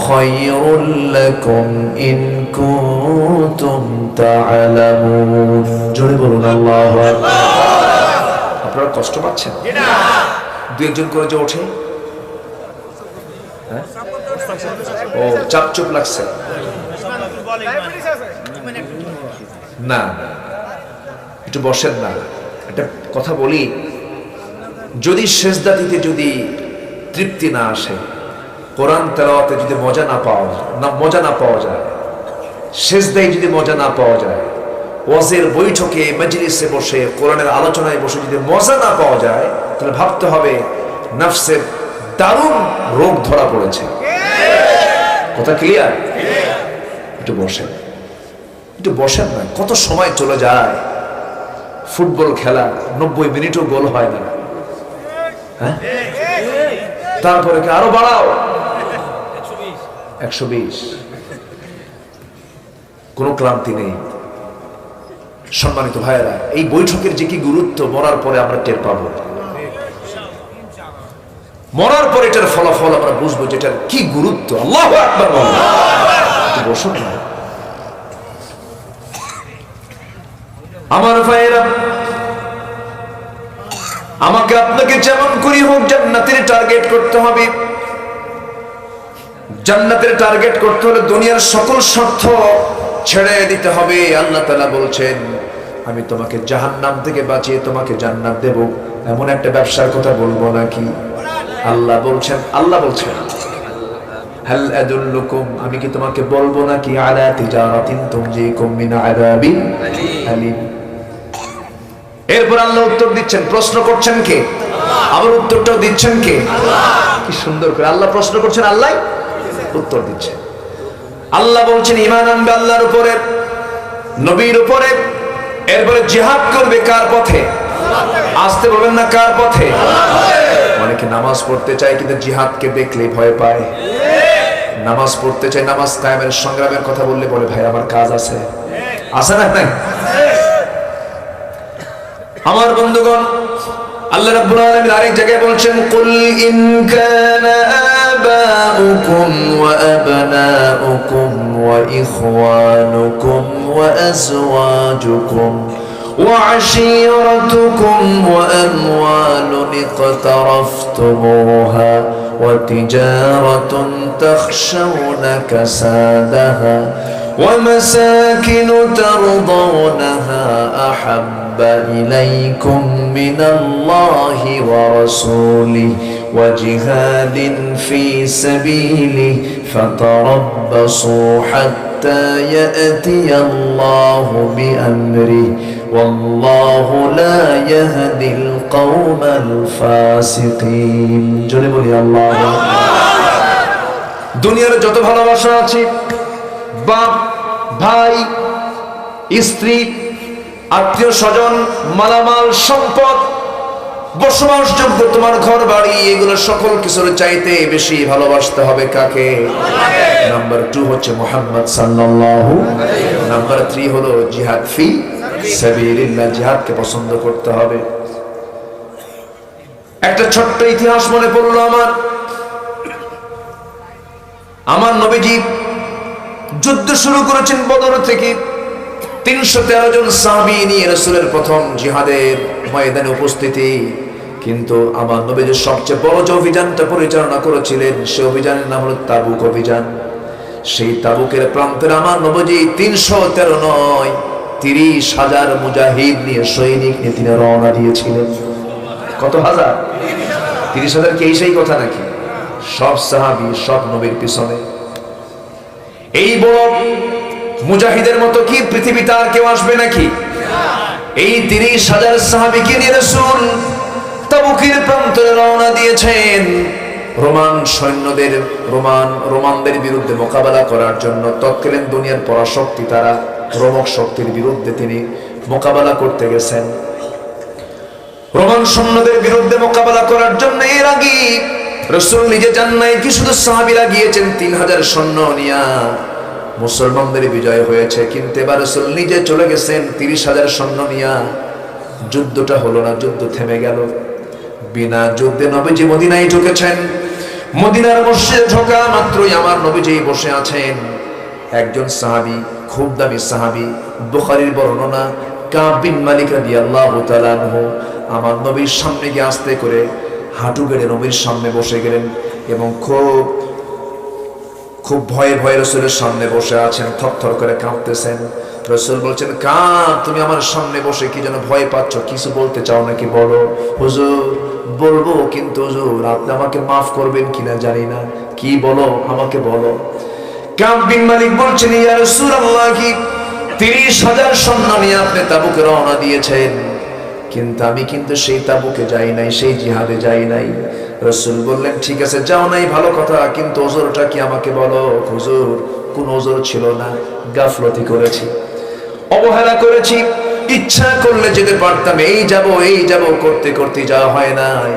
খায়রুল লাকুম ইন কুনতুম তা'লামুন। জোরে বলুন আল্লাহু আকবার। আপনারা কষ্ট পাচ্ছেন? দুই একজন করে যে ওঠে, ও চাপচুপ লাগছে না, একটু বসেন না। একটা কথা বলি, যদি সেজদা দিতে যদি তৃপ্তি না আসে, কোরআন তেলাওয়াতে যদি মজা না পাওয়া যায়, সেজদায় যদি মজা না পাওয়া যায়, ওয়াজের বৈঠকে মজলিসে বসে কোরআনের আলোচনায় বসে যদি মজা না পাওয়া যায়, তাহলে ভাবতে হবে নফসের দারুণ রোগ ধরা পড়েছে। কথা ক্লিয়ার? একটু বসেন, একটু বসেন না। কত সময় চলে যায়, ফুটবল খেলা 90 মিনিটও গোল হয় না, হ্যাঁ? তারপরে আরো বাড়াও 120, কোনো ক্লান্তি নেই। সম্মানিত ভাইয়েরা, এই বৈঠকের যে কি গুরুত্ব, মরার পরে আমরা টের পাবো। মরার পরে এটার ফলাফল আমরা বুঝবো যে এটার কি গুরুত্ব। আল্লাহু আকবার বলুন। বসুন না আমার ভাইয়েরা, আমাকে আপনাকে যেমন করি হোক জান্নাতের টার্গেট করতে হবে। জান্নাতের টার্গেট করতে হলে দুনিয়ার সকল স্বার্থ ছেড়ে দিতে হবে। আল্লাহ তাআলা বলছেন আমি তোমাকে জাহান্নাম থেকে বাঁচিয়ে তোমাকে জান্নাত দেব, এমন একটা ব্যবসার কথা বলবো নাকি? আল্লাহ বলছেন হাল আদুল্লুকুম, আমি কি তোমাকে বলবো নাকি আলা তিজারাতিন তুনজিকুম মিন আযাবিন আলীম। এরপর আল্লাহ উত্তর দিচ্ছেন, প্রশ্ন করছেন কে? আবার উত্তরটাও দিচ্ছেন কে? কি সুন্দর করে আল্লাহ প্রশ্ন করছেন, আল্লাহ উত্তর দিচ্ছেন। আল্লাহ বলছেন ঈমান আনবে আল্লাহর উপরে, নবীর উপরে, এরপরে জিহাদ করবে কার পথে? আসতে বলবেন না, কার পথে? অনেকে নামাজ পড়তে চায় কিন্তু জিহাদকে দেখলে ভয় পায়। নামাজ পড়তে চায়, নামাজ কায়েমের সংগ্রামের কথা বললে বলে ভাই আমার কাজ আছে। আছে না নাই? আমার বন্ধুগণ, আল্লাহ রাব্বুল আলামিন আরেক জায়গায় বলছেন কুল ইন কানা আবাউকুম ওয়া আবনাউকুম ওয়া ইখওয়ানুকুম ওয়া আজওয়াজুকুম ওয়া আশীরাতুকুম ওয়া আমওয়ালুন ইকতারাফতুমুহা ওয়া তিজারাতুন তাখশাউনা কাসাদাহা ওয়া মাসাকিনু তারদাউনাহা আহাব্ব إليكم من الله ورسوله وجهاد في سبيله فتربصوا حتى يأتي الله بأمره والله لا يهدي القوم الفاسقين جل بولي الله দুনিয়ার যত ভালোবাসা আছে, বাপ ভাই স্ত্রী আত্মীয় স্বজন মালামাল সম্পদ বসবাসযোগ্য তোমার ঘর বাড়ি, এগুলো সকল কিছুর চাইতে বেশি ভালোবাসতে হবে কাকে? নাম্বার 2 হচ্ছে মুহাম্মদ সাল্লাল্লাহু আলাইহি ওয়াসাল্লাম। নাম্বার 3 হলো জিহাদ ফি সাবিলিল্লাহ, জিহাদকে পছন্দ করতে হবে। একটা ছোট্ট ইতিহাস মনে পড়লো আমার নবীজি যুদ্ধ শুরু করেছেন বদর থেকে। 313 জন সাহাবী নিয়ে রাসূলের প্রথম জিহাদের ময়দানে উপস্থিতি। কিন্তু আমার নবীজি সবচেয়ে বড় যে অভিযানটা পরিচালনা করেছিলেন সে অভিযানের নাম হলো তাবুক অভিযান। সেই তাবুকের প্রান্তে আমার নবীজি 313 নয় 30,000 মুজাহিদ নিয়ে, সৈনিক নিয়ে তিনি রওনা দিয়েছিলেন। কত হাজার? 30,000 কি সেই কথা নাকি? সব সাহাবী সব নবীর পিছনে। এই বড় মুজাহিদের মতো কি পৃথিবীতে আর কেউ আসবে নাকি? এই 30,000 সাহাবীকে নিয়ে রাসূল তাবুকের প্রান্তরে রওনা দিয়েছেন রোমানদের বিরুদ্ধে মোকাবেলা করার জন্য। তৎকালীন দুনিয়ার পরাশক্তি তারা, রোমক শক্তির বিরুদ্ধে তিনি মোকাবেলা করতে গেছেন। রোমান সৈন্যদের বিরুদ্ধে মোকাবেলা করার জন্য এর আগে রাসূল নিজে যান নাই, কি শুধু সাহাবীরা গিয়েছেন 3000 সৈন্য নিয়ে। মুসলমানদের বিজয় হয়েছে, কিন্তু এবার রাসূল নিজে চলে গেছেন 30,000 সৈন্য নিয়ে। যুদ্ধটা হলো না, যুদ্ধ থেমে গেল। বিনা যুদ্ধে নবীজি মদিনায় ঢুকেছেন। মদিনার মসজিদে ঢোকা মাত্রই আমার নবীজি বসে আছেন। একজন সাহাবী, খুব দামি সাহাবী, বুখারীর বর্ণনা, কাব বিন মালিক রাদিয়াল্লাহু তাআলা আনহু আমার নবীর সামনে গিয়ে আস্তে করে হাঁটু গেড়ে নবীর সামনে বসে গেলেন এবং খুব ভয়ে ভয়ে রাসূলের সামনে বসে আছেন, থরথর করে কাঁপতেছেন। রাসূল বলছেন, কাব, তুমি আমার সামনে বসে কি যেন ভয় পাচ্ছ, কিছু বলতে চাও নাকি বলো? হুজুর, বলবো, কিন্তু হুজুর আপনি আমাকে মাফ করবেন কিনা জানি না, কি বলো আমাকে বলো। কাব বিন মালিক বলছেন, ইয়া রাসূলুল্লাহ, কি 30,000 সৈন্য নিয়ে আপনি তাবুকে রওনা দিয়েছেন, কিন্তু আমি কিন্তু সেই তাবুকে যাই নাই, সেই জিহাদে যাই নাই। রাসূল বললেন, ঠিক আছে যাও নাই, ভালো কথা, কিন্তু ওজরটা কি আমাকে বলো। হুজুর, কোন ওজর ছিল না, গাফলতি করেছি, অবহেলা করেছি, ইচ্ছা করলে যেতে পারতাম, এই যাব করতে করতে যাওয়া হয় নাই।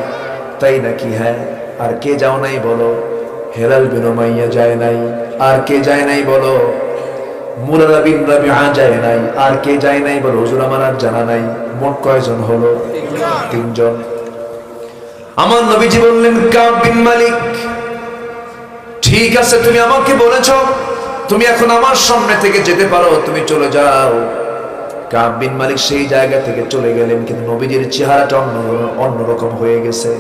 তাই নাকি? হ্যাঁ। আর কে যাও নাই বলো? হেলাল বিন উমাইয়া যায় নাই। আর কে যায় নাই বলো? মুরারা বিন রাবিআ যায় নাই। আর কে যায় নাই বলো? হুজুর আমার আর জানা নাই। মোট কয়জন হলো? 3 জন। আমার নবীজি বললেন, কাব বিন মালিক, ঠিক আছে, তুমি আমাকে বলেছো, তুমি এখন আমার সামনে থেকে যেতে পারো, তুমি চলে যাও। কাব বিন মালিক সেই জায়গা থেকে চলে গেলেন, কিন্তু নবীজির চেহারাটা অন্যরকম হয়ে গেছে।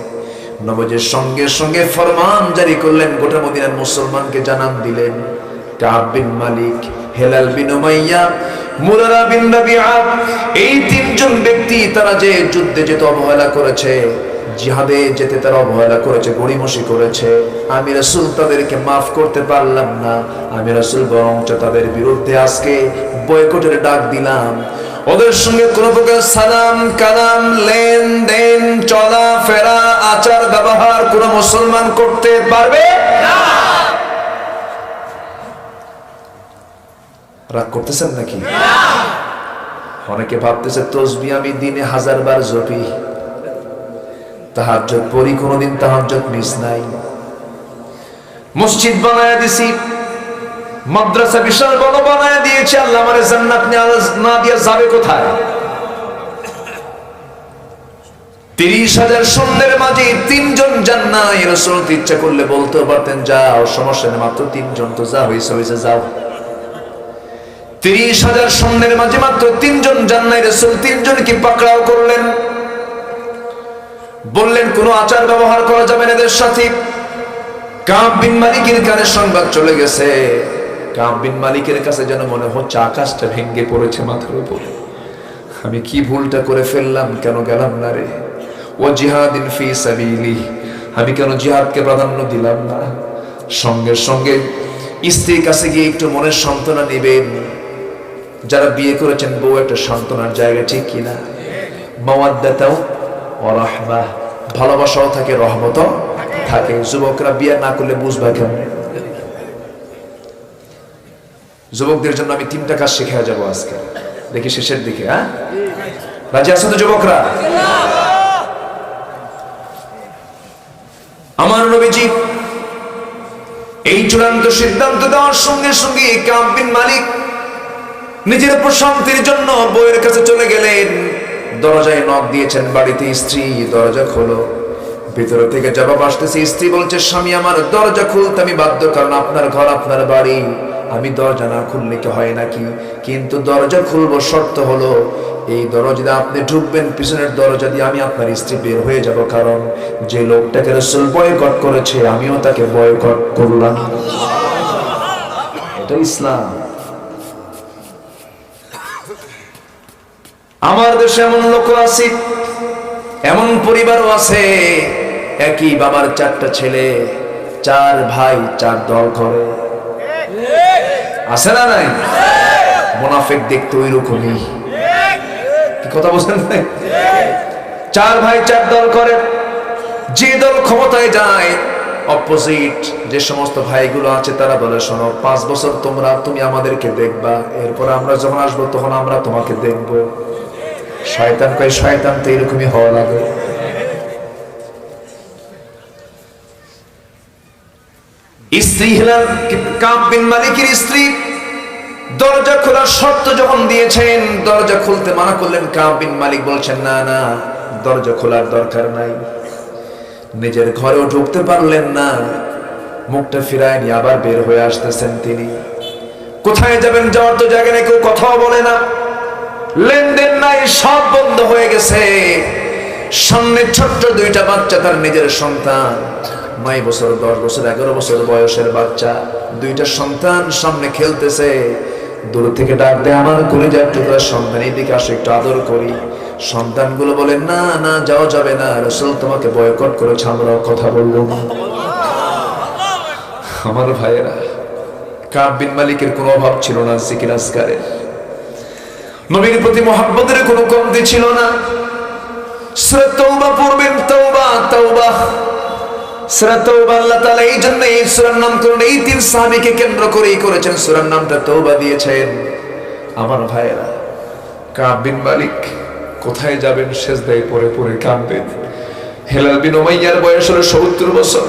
নবীজির সঙ্গে সঙ্গে ফরমান জারি করলেন, গোটা মদিনার মুসলমানকে জানান দিলেন, কাব বিন মালিক হেলাল বিন উমাইয়া, মুরারা বিন রাবিআ, এই তিনজন ব্যক্তি তারা যে যুদ্ধে যেতে অবহেলা করেছে, জিহাদে যেতে তারা অবহেলা করেছে, গড়িমসি করেছে, আমি রাসূল তাদেরকে মাফ করতে পারলাম না। আমি রাসূল বরঞ্চ তাদের বিরুদ্ধে আজকে বয়কটের ডাক দিলাম। ওদের সঙ্গে কোনো প্রকার সালাম কালাম, লেনদেন, চলা ফেরা, আচার ব্যবহার কোন মুসলমান করতে পারবে না। রাগ করতেছেন নাকি? অনেকে ভাবতেছে তসবিহ আমি দিনে 1000 বার জপি, তাহাজ্জুদ পড়ি, কোনোদিন তাহাজ্জুদ মিস নাই। মসজিদ বানায় দিছি, মাদ্রাসা বিশাল বড় বানায় দিয়েছে, আল্লাহ আমারে জান্নাত না দিয়ে যাবে কোথায়? 30,000 সৈন্যের মাঝে 3 জন যান না। রাসূল ইচ্ছা করলে বলতে পারতেন যাও, সমস্যা নেই, মাত্র 3 জন তো যা হয়েছে যাও। 30,000 সৈন্যের মাঝে মাত্র 3 জন যান নাই। রাসূল 3 জনকে পাকড়াও করলেন, বললেন কোনো আচার ব্যবহার করা যাবে না এদের সাথে। কাব বিন মালিকের কানে সংবাদ চলে গেছে। কাব বিন মালিকের কাছে যেন মনে হচ্ছে আকাশটা ভেঙে পড়েছে মাথার উপরে। আমি কি ভুলটা করে ফেললাম, কেন গেলাম না রে? ও জিহাদিন ফি সাবিলি, আমি কেন জিহাদকে প্রাধান্য দিলাম না? সঙ্গে সঙ্গে স্ত্রীর কাছে গিয়ে একটু মনের সান্ত্বনা নেবেন। যারা বিয়ে করেছেন বউ একটা সান্ত্বনার জায়গা, ঠিক কিনা? মাওয়াদ্দাতাও ওয়া রাহমা, ভালোবাসাও থাকে, রহমতও থাকে। যুবকরা বিয়ে না করলে বুঝবা কেমন? যুবকদের জন্য আমি 3টা কাজ শিখিয়ে যাবো আজকে, দেখি শেষের দিকে। হ্যাঁ, রাজি আছো তো যুবকরা? আমার নবীজি এই চূড়ান্ত সিদ্ধান্ত দেওয়ার সঙ্গে সঙ্গে কাব বিন মালিক নিজের প্রশান্তির জন্য বউয়ের কাছে চলে গেলেন। দরজায় নক দিয়েছেন, বাড়িতে স্ত্রী, দরজা খোলো। ভিতর থেকে জবাব আসতেছে, স্ত্রী বলছে স্বামী আমার দরজা খুলতে আমি বাধ্য, কারণ আপনার ঘর আপনার বাড়ি, আমি দরজা না খুললে কি হয় নাকি? কিন্তু দরজা খুলবো, শর্ত হলো এই দরজা দিয়ে আপনি ঢুকবেন, পিছনের দরজা দিয়ে আমি আপনার স্ত্রী বের হয়ে যাব, কারণ যে লোকটাকে রাসূল বয়কট করেছে আমিও তাকে বয়কট করলাম। এটা ইসলাম। আমার দেশে এমন লোক আছে, এমন পরিবারও আছে, একই বাবার 4টা ছেলে, 4 ভাই 4 দল করে। আছে না নাই? মুনাফিক দেখতে ওই রকমই। কি কথা বলছেন? 4 ভাই 4 দল করে। যে দল ক্ষমতায় যায়, অপোজিট যে সমস্ত ভাইগুলো আছে তারা বলে শোনো 5 বছর তুমি আমাদেরকে দেখবা, এরপর আমরা যখন আসবো তখন আমরা তোমাকে দেখবো। শয়তান কয় শয়তান তো এরকমই হওয়া লাগে। স্ত্রী হলেন কাব বিন মালিকের স্ত্রী। দরজা খোলার শর্ত যখন দিয়েছেন, দরজা খুলতে মানা করলেন, কাব বিন মালিক বলছেন না না, দরজা খোলার দরকার নাই। নিজের ঘরেও ঢুকতে পারলেন না, মুখটা ফিরায় নিয়ে আবার বের হয়ে আসতেছেন তিনি। কোথায় যাবেন? যাওয়ার তো জায়গা নেই, কেউ কথাও বলে না, লেনদেন নাই, সব বন্ধ হয়ে গেছে। সামনে ছোট্ট 2টা বাচ্চা, তার নিজের সন্তান, 9 বছর 10 বছর 11 বছর বয়সের বাচ্চা, 2টা সন্তান সামনে খেলতেছে। দূর থেকে ডাক দেয়, আমার কলিজার টুকরা সন্তান, এইদিকে আসো, একটু আদর করি। সন্তানগুলো বলে না না, যাওয়া যাবে না, রাসূল তোমাকে বয়কট করেছে, আমরাও কথা বলবো না। আমার ভাইয়েরা, কাব বিন মালিকের কোনো অভাব ছিল না জিকির আজকারের, নবীর প্রতি মহব্বতের কোনো কমতি ছিল না। সূরা তাওবা পড়বেন, তাওবা তাওবা, সূরা তাওবা আল্লাহ তাআলা এই জন্য এই সূরার নামকরণ এই 3 সাহাবীকে কেন্দ্র করেই করেছেন, সূরার নামটা তাওবা দিয়েছেন। আমার ভাইয়েরা, কাব বিন মালিক কোথায় যাবেন? সিজদায় পড়ে পড়ে কাঁদবেন। হেলাল বিন উমাইয়ার বয়স হলো 70 বছর,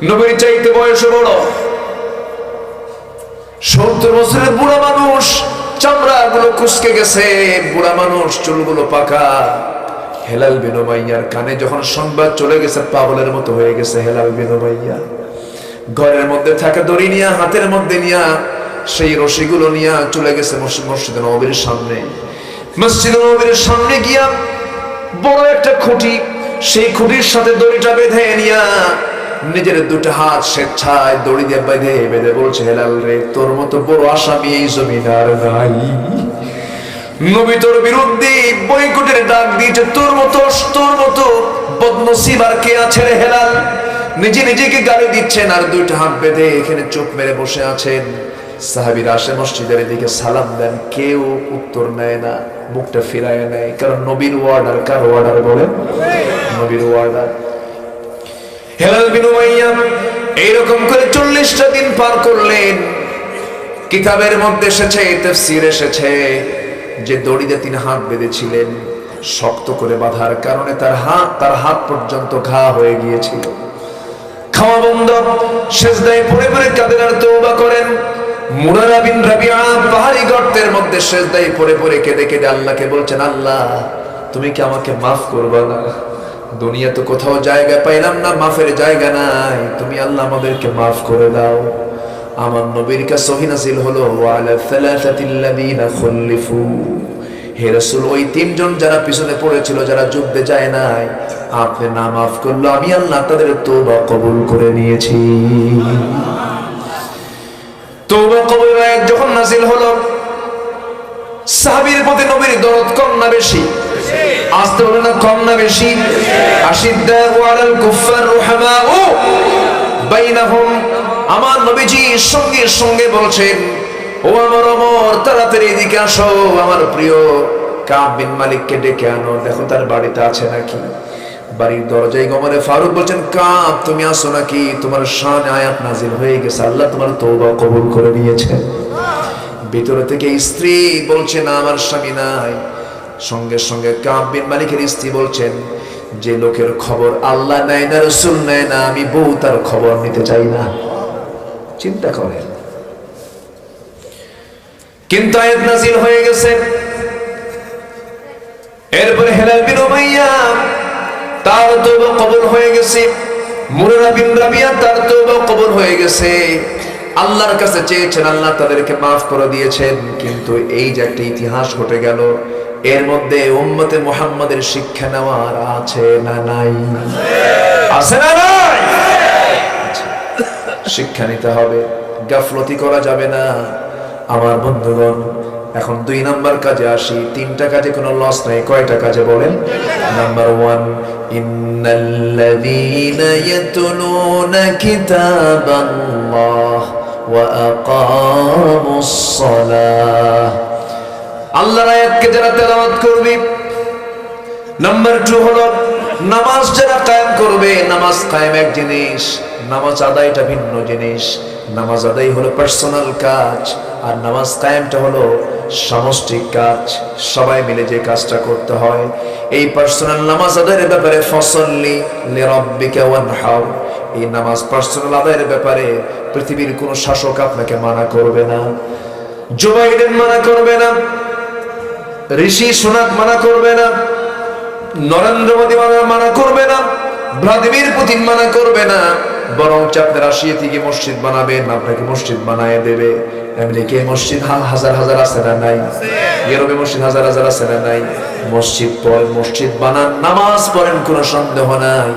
নবীর চাইতে বয়স বড়। 70 বছরের বুড়া মানুষ, চামড়া গুলো কুচকে গেছে, বুড়া মানুষ, চুলগুলো পাকা। হেলাল বিন উমাইয়ার কানে যখন সংবাদ চলে গেছে, পাগলের মতো হয়ে গেছে হেলাল বিন উমাইয়া। ঘরের মধ্যে থাকা দড়ি নিয়ে, হাতের মধ্যে নিয়ে, সেই রশিগুলো নিয়ে চলে গেছে মসজিদে নববীর সামনে। মসজিদে নববীর সামনে গিয়া বড় একটা খুঁটি, সেই খুঁটির সাথে দড়িটা বেঁধে নিয়া নিজের দুটো হাত স্বেচ্ছায় দড়ি দিয়ে বেঁধে বেঁধে বলছে, হেলাল রে, তোর মতো বড় আসামি এই জমিন আর নাই। নবী তোর বিরুদ্ধে বয়কটের ডাক দিয়েছে, তোর মতো বদনসিব আর কে আছে রে হেলাল? নিজে নিজেকে গালি দিচ্ছেন আর দুইটা হাত বেঁধে এখানে চোখ মেরে বসে আছেন। সাহাবীরা আসে মসজিদের দিকে, সালাম দেন, কেউ উত্তর নেয় না, মুখটা ফিরায় নেয়, কারণ নবীর ওয়ার্ডার। কার ওয়ার্ডার বলেন? নবীর ওয়ার্ডার। হেলাল বিন উমাইয়া এইরকম করে 40টা দিন পার করলেন। কিতাবের মধ্যে এসেছে, তাফসীর এসেছে যে দড়িতে তিনি হাত বেঁধেছিলেন, শক্ত করে বাঁধার কারণে তার হাত পর্যন্ত ঘা হয়ে গিয়েছিল। খাওয়া বন্ধ, সেজদায় পড়ে পড়ে কাঁদেন আর তওবা করেন। মুরারা বিন রাবিআ পাহাড়ি গর্তের মধ্যে সেজদায় পড়ে পড়ে কেঁদে কেঁদে আল্লাহকে বলছেন, আল্লাহ তুমি কি আমাকে মাফ করবা না? দুনিয়া তো কোথাও জায়গা পাইলাম না, মাফের জায়গা নাই, তুমি আল্লাহ আমাদেরকে মাফ করে দাও। আমার নবীর কাছে ওহী নাযিল হলো, ওয়ালা সালাসাতিল্লাযীনা খুল্লিফু, হে রাসূল ওই তিনজন যারা পিছনে পড়েছিল, যারা যুদ্ধে যায় নাই, আপনি না মাফ করলে আমি আল্লাহ তাদের তওবা কবুল করে নিয়েছি। তওবা কবুল আয়াত যখন নাযিল হলো, সাহাবীর প্রতি নবীর দরদ কম না বেশি? আসতে বলে না, কম না বেশি? আশিদ্দাউ আলাল কুফার রুহামাউ বাইনাহুম, আমার নবীজি সঙ্গে সঙ্গে বলছেন, ও আমার ওমর তাড়াতাড়ি এদিকে আসো, আমার প্রিয় কাব বিন মালিককে ডেকে আনো, দেখো তার বাড়িতে আছে নাকি। বাড়ির দরজায় ওমরে ফারুক বলছেন, কাব তুমি আসো নাকি, তোমার শানে আয়াত নাজিল হয়ে গেছে, আল্লাহ তোমার তওবা কবুল করে নিয়েছে। ভিতরে থেকে স্ত্রী বলছে, না আমার স্বামী নাই। সঙ্গে সঙ্গে কাব বিন মালিকের স্ত্রী বলছেন, যে লোকের খবর আল্লাহ নেয় না, রাসূল নেয় না, আমি বউ তার খবর নিতে চাই না। চিন্তা করেন। কিন্তু আয়াত নাযিল হয়ে গেছে। এরপরে হেলাল বিন উমাইয়া তার তওবা কবুল হয়ে গেছে, মুরারা বিন রাবিয়া তার তওবা কবুল হয়ে গেছে। আল্লাহর কাছে চেয়েছেন, আল্লাহ তাদেরকে মাফ করে দিয়েছেন। কিন্তু এই যে একটা ইতিহাস ঘটে গেল, এর মধ্যে উম্মতে মুহাম্মাদের শিক্ষা নেওয়ার আছে না নাই? আছে না নাই? শিক্ষা নিতে হবে, গাফলতি করা যাবে না। আমার বন্ধুগণ, এখন 2 নাম্বার কাজে আসি। 3টা কাজে কোনো লস নাই। কয়টা কাজে বলেন? নাম্বার 1, ইন্নাল্লাযীনা ইয়াতলুনা কিতাবাল্লাহ ওয়া আকামুস সালাহ, আল্লাহর আয়াতকে যারা তেলাওয়াত করবে। নাম্বার 2 হলো নামাজ যারা কায়েম করবে। নামাজ কায়েম এক জিনিস, নামাজ আদায়টা ভিন্ন জিনিস। নামাজ আদায় হলো পার্সোনাল কাজ, আর নামাজ কায়েমটা হলো সামষ্টিক কাজ, সবাই মিলে যে কাজটা করতে হয়। এই পার্সোনাল নামাজ আদায়ের ব্যাপারে ফসল্লি লিরাব্বিকা ওয়ানহার, এই নামাজ পার্সোনাল আদায়ের ব্যাপারে পৃথিবীর কোনো শাসক আপনাকে মানা করবে না, জো বাইডেন মানা করবে না, ঋষি সুনাক মানা করবে না, নরেন্দ্র মোদী মানা করবে না, ভ্লাদিমির পুতিন মানা করবে না। বরং আপনার রাশিয়া থেকে মসজিদ বানাবেন, আপনাকে মসজিদ বানায় দেবে। আমেরিকায় মসজিদ হাজার হাজার আছে না নাই? ইউরোপে মসজিদ হাজার হাজার আছে না নাই? মসজিদ পড়েন, মসজিদ বানান, নামাজ পড়েন, কোনো সন্দেহ নাই।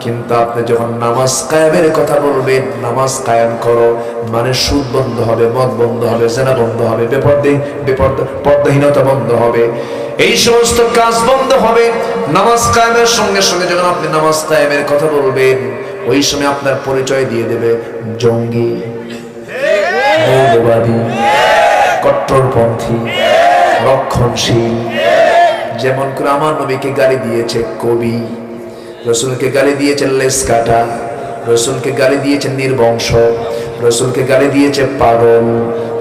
কিন্তু আপনি যখন নামাজ কায়েমের কথা বলবেন, নামাজ কায়েম করো মানে সুদ বন্ধ হবে, মদ বন্ধ হবে, জেনা বন্ধ হবে, পর্দাহীনতা বন্ধ হবে, এই সমস্ত কাজ বন্ধ হবে। নামাজ কায়েমের সঙ্গে সঙ্গে যখন আপনি নামাজ কায়েমের কথা বলবেন, ওই সময় আপনার পরিচয় দিয়ে দেবে জঙ্গি, মৌলবাদী, কট্টরপন্থী, রক্ষণশীল। যেমন করে আমার নবীকে গালি দিয়েছে কবি, রসুলকে গালি দিয়েছেন লেস কাটা, রসুলকে গালি দিয়েছেন নির্বংশ, রসুলকে গালি দিয়েছে পাগল,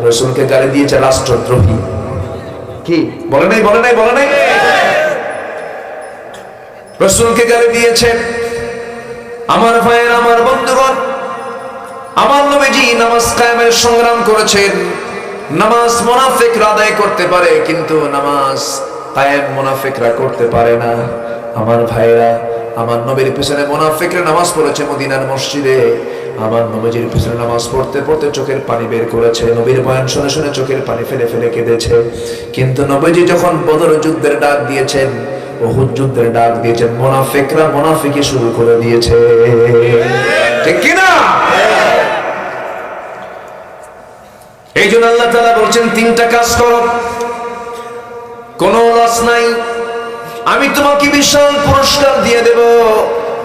রসুলকে গালি দিয়েছে রাষ্ট্রদ্রোহী। কি বলে নাই? বলে নাই? বলে নাই? রসুলকে গালি দিয়েছে। আমার ভাইয়ের, আমার বন্ধুগণ, আমার নবীজি নামাজ কায়েমের সংগ্রাম করেছেন। নামাজ মুনাফিকরা আদায় করতে পারে, কিন্তু নামাজ কায়েম মুনাফিকরা করতে পারে না। আমার ভাইরা, আমার নবীর পিছনে মুনাফিকরা নামাজ পড়েছে মদিনার মসজিদে। আমার নবীজির পিছনে নামাজ পড়তে পড়তে চোখের পানি বের করেছে, নবীর বয়ান শুনে শুনে চোখের পানি ফেলে ফেলে কেঁদেছে। কিন্তু নবীজি যখন বদর যুদ্ধের ডাক দিয়েছেন, উহুদ যুদ্ধের ডাক দিয়েছেন, মুনাফিকরা মুনাফিকি শুরু করে দিয়েছে। ঠিক কিনা? এই জন্য আল্লাহ তাআলা বলছেন তিনটা কাজ করো, কোনো লস নাই, আমি তোমাকে বিশাল পুরস্কার দিয়ে দেব।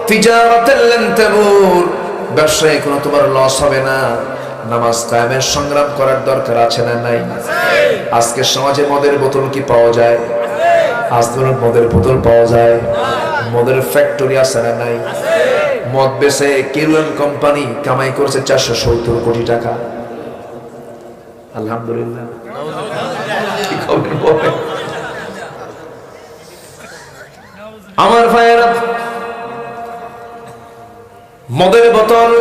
তিজারাতাল লান তাবুর, ব্যবসায় কোনো তোমার লস হবে না। নামাজ কায়েমের সংগ্রাম করার দরকার আছে না নাই? আজকে সমাজে মদের বোতল কি পাওয়া যায়? আজকে মদের বোতল পাওয়া যায়, মদের ফ্যাক্টরি আছে না নাই? মদ বেচে কেরুয়ান কোম্পানি কামাই করছে 470 কোটি টাকা। আলহামদুলিল্লাহ। কি খবর বলে আমার ভাইয়েরা, মদের বোতল,